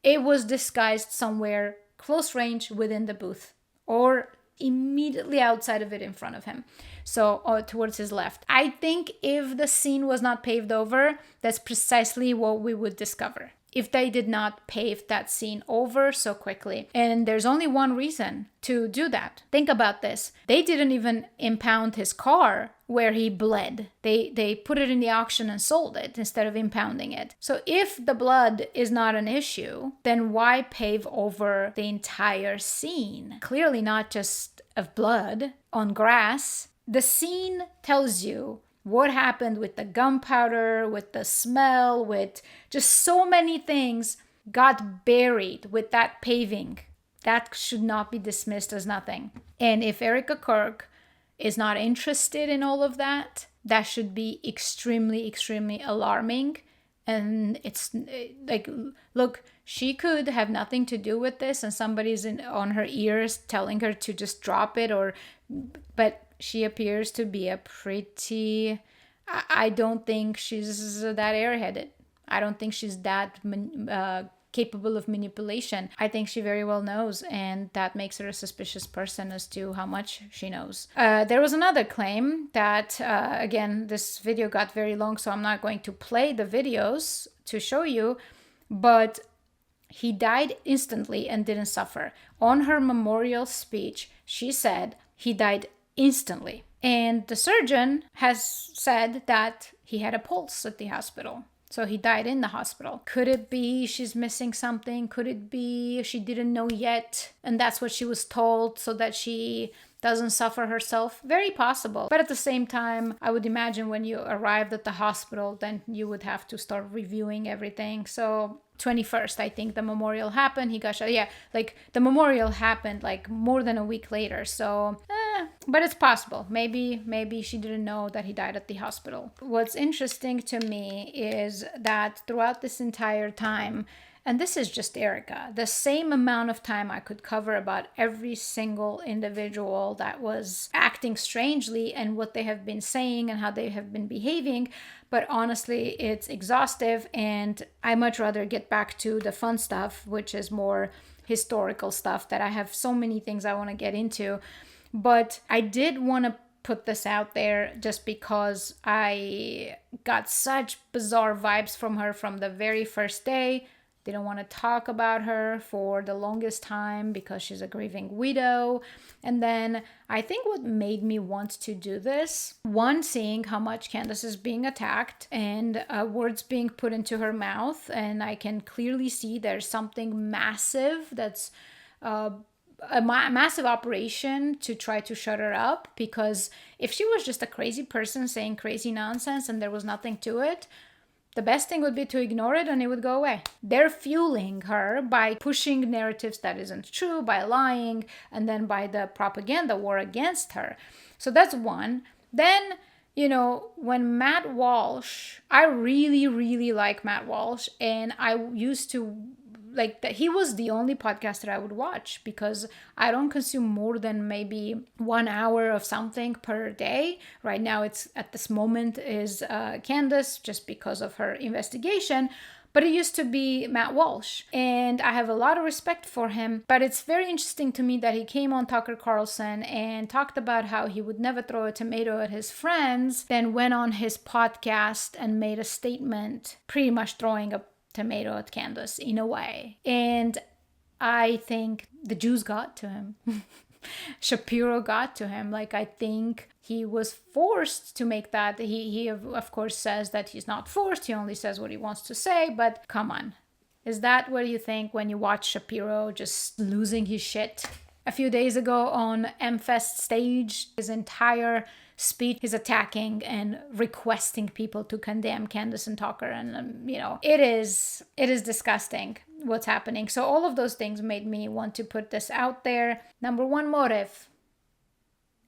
it was disguised somewhere close range within the booth, or immediately outside of it in front of him, so towards his left. I think if the scene was not paved over, that's precisely what we would discover if they did not pave that scene over so quickly. And there's only one reason to do that. Think about this. They didn't even impound his car where he bled. They put it in the auction and sold it instead of impounding it. So if the blood is not an issue, then why pave over the entire scene? Clearly not just of blood on grass. The scene tells you what happened with the gunpowder, with the smell, with just so many things got buried with that paving. That should not be dismissed as nothing. And if Erika Kirk is not interested in all of that, that should be extremely, extremely alarming. And it's like, look, she could have nothing to do with this and somebody's on her ears telling her to just drop it, but she appears to be a pretty... I don't think she's that airheaded. I don't think she's that capable of manipulation. I think she very well knows, and that makes her a suspicious person as to how much she knows. There was another claim that, again, this video got very long, so I'm not going to play the videos to show you, but he died instantly and didn't suffer. On her memorial speech, she said he died instantly. And the surgeon has said that he had a pulse at the hospital. So he died in the hospital. Could it be she's missing something? Could it be she didn't know yet and that's what she was told so that she doesn't suffer herself? Very possible. But at the same time, I would imagine when you arrived at the hospital, then you would have to start reviewing everything. So 21st, I think the memorial happened. He got shot. Yeah, like the memorial happened like more than a week later. So, but it's possible. Maybe she didn't know that he died at the hospital. What's interesting to me is that throughout this entire time, and this is just Erika, the same amount of time I could cover about every single individual that was acting strangely and what they have been saying and how they have been behaving. But honestly, it's exhaustive, and I much rather get back to the fun stuff, which is more historical stuff that I have so many things I want to get into. But I did want to put this out there just because I got such bizarre vibes from her from the very first day. Didn't want to talk about her for the longest time because she's a grieving widow. And then I think what made me want to do this, one, seeing how much Candace is being attacked and words being put into her mouth. And I can clearly see there's something massive that's a massive operation to try to shut her up. Because if she was just a crazy person saying crazy nonsense and there was nothing to it, The best thing would be to ignore it and it would go away. They're fueling her by pushing narratives that isn't true, by lying, and then by the propaganda war against her. So that's one. Then, you know, when Matt Walsh, I really, really like Matt Walsh, and I used to like that he was the only podcaster I would watch because I don't consume more than maybe 1 hour of something per day. Right now it's at this moment is Candace, just because of her investigation. But it used to be Matt Walsh, and I have a lot of respect for him. But it's very interesting to me that he came on Tucker Carlson and talked about how he would never throw a tomato at his friends, then went on his podcast and made a statement pretty much throwing a tomato at Candace in a way. And I think the Jews got to him. Shapiro got to him. Like, I think he was forced to make that. He of course says that he's not forced. He only says what he wants to say. But come on. Is that what you think when you watch Shapiro just losing his shit? A few days ago on M-Fest stage, his entire speech is attacking and requesting people to condemn Candace and Tucker, and you know, it is disgusting what's happening. So all of those things made me want to put this out there. Number one motive,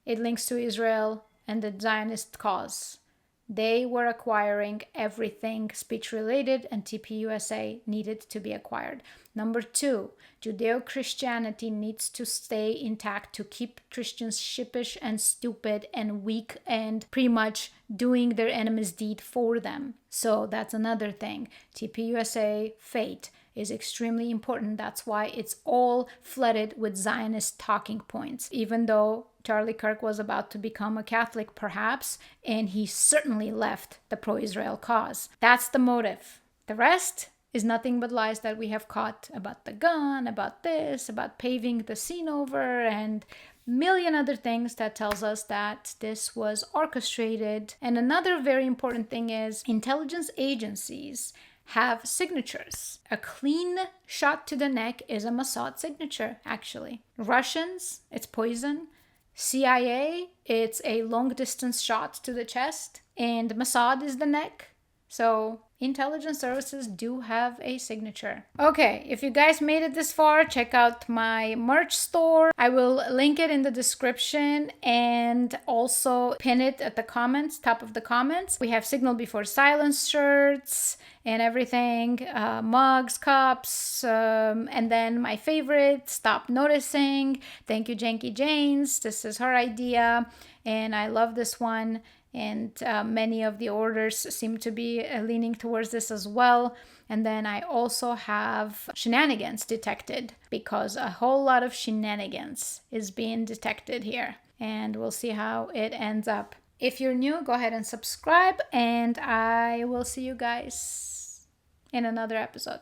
it links to Israel and the Zionist cause. They were acquiring everything speech related, and TPUSA needed to be acquired. Number two, Judeo-Christianity needs to stay intact to keep Christians sheepish and stupid and weak and pretty much doing their enemy's deed for them. So that's another thing. TPUSA fate is extremely important. That's why it's all flooded with Zionist talking points. Even though Charlie Kirk was about to become a Catholic, perhaps, and he certainly left the pro-Israel cause. That's the motive. The rest is nothing but lies that we have caught about the gun, about this, about paving the scene over, and million other things that tells us that this was orchestrated. And another very important thing is intelligence agencies have signatures. A clean shot to the neck is a Mossad signature, actually. Russians, it's poison. CIA, it's a long distance shot to the chest. And Mossad is the neck. So intelligence services do have a signature. Okay, if you guys made it this far, check out my merch store. I will link it in the description and also pin it at the comments, top of the comments. We have Signal Before Silence shirts and everything, mugs, cups, and then my favorite, Stop Noticing. Thank you, Janky Janes. This is her idea, and I love this one. And many of the orders seem to be leaning towards this as well. And then I also have shenanigans detected, because a whole lot of shenanigans is being detected here. And we'll see how it ends up. If you're new, go ahead and subscribe, and I will see you guys in another episode.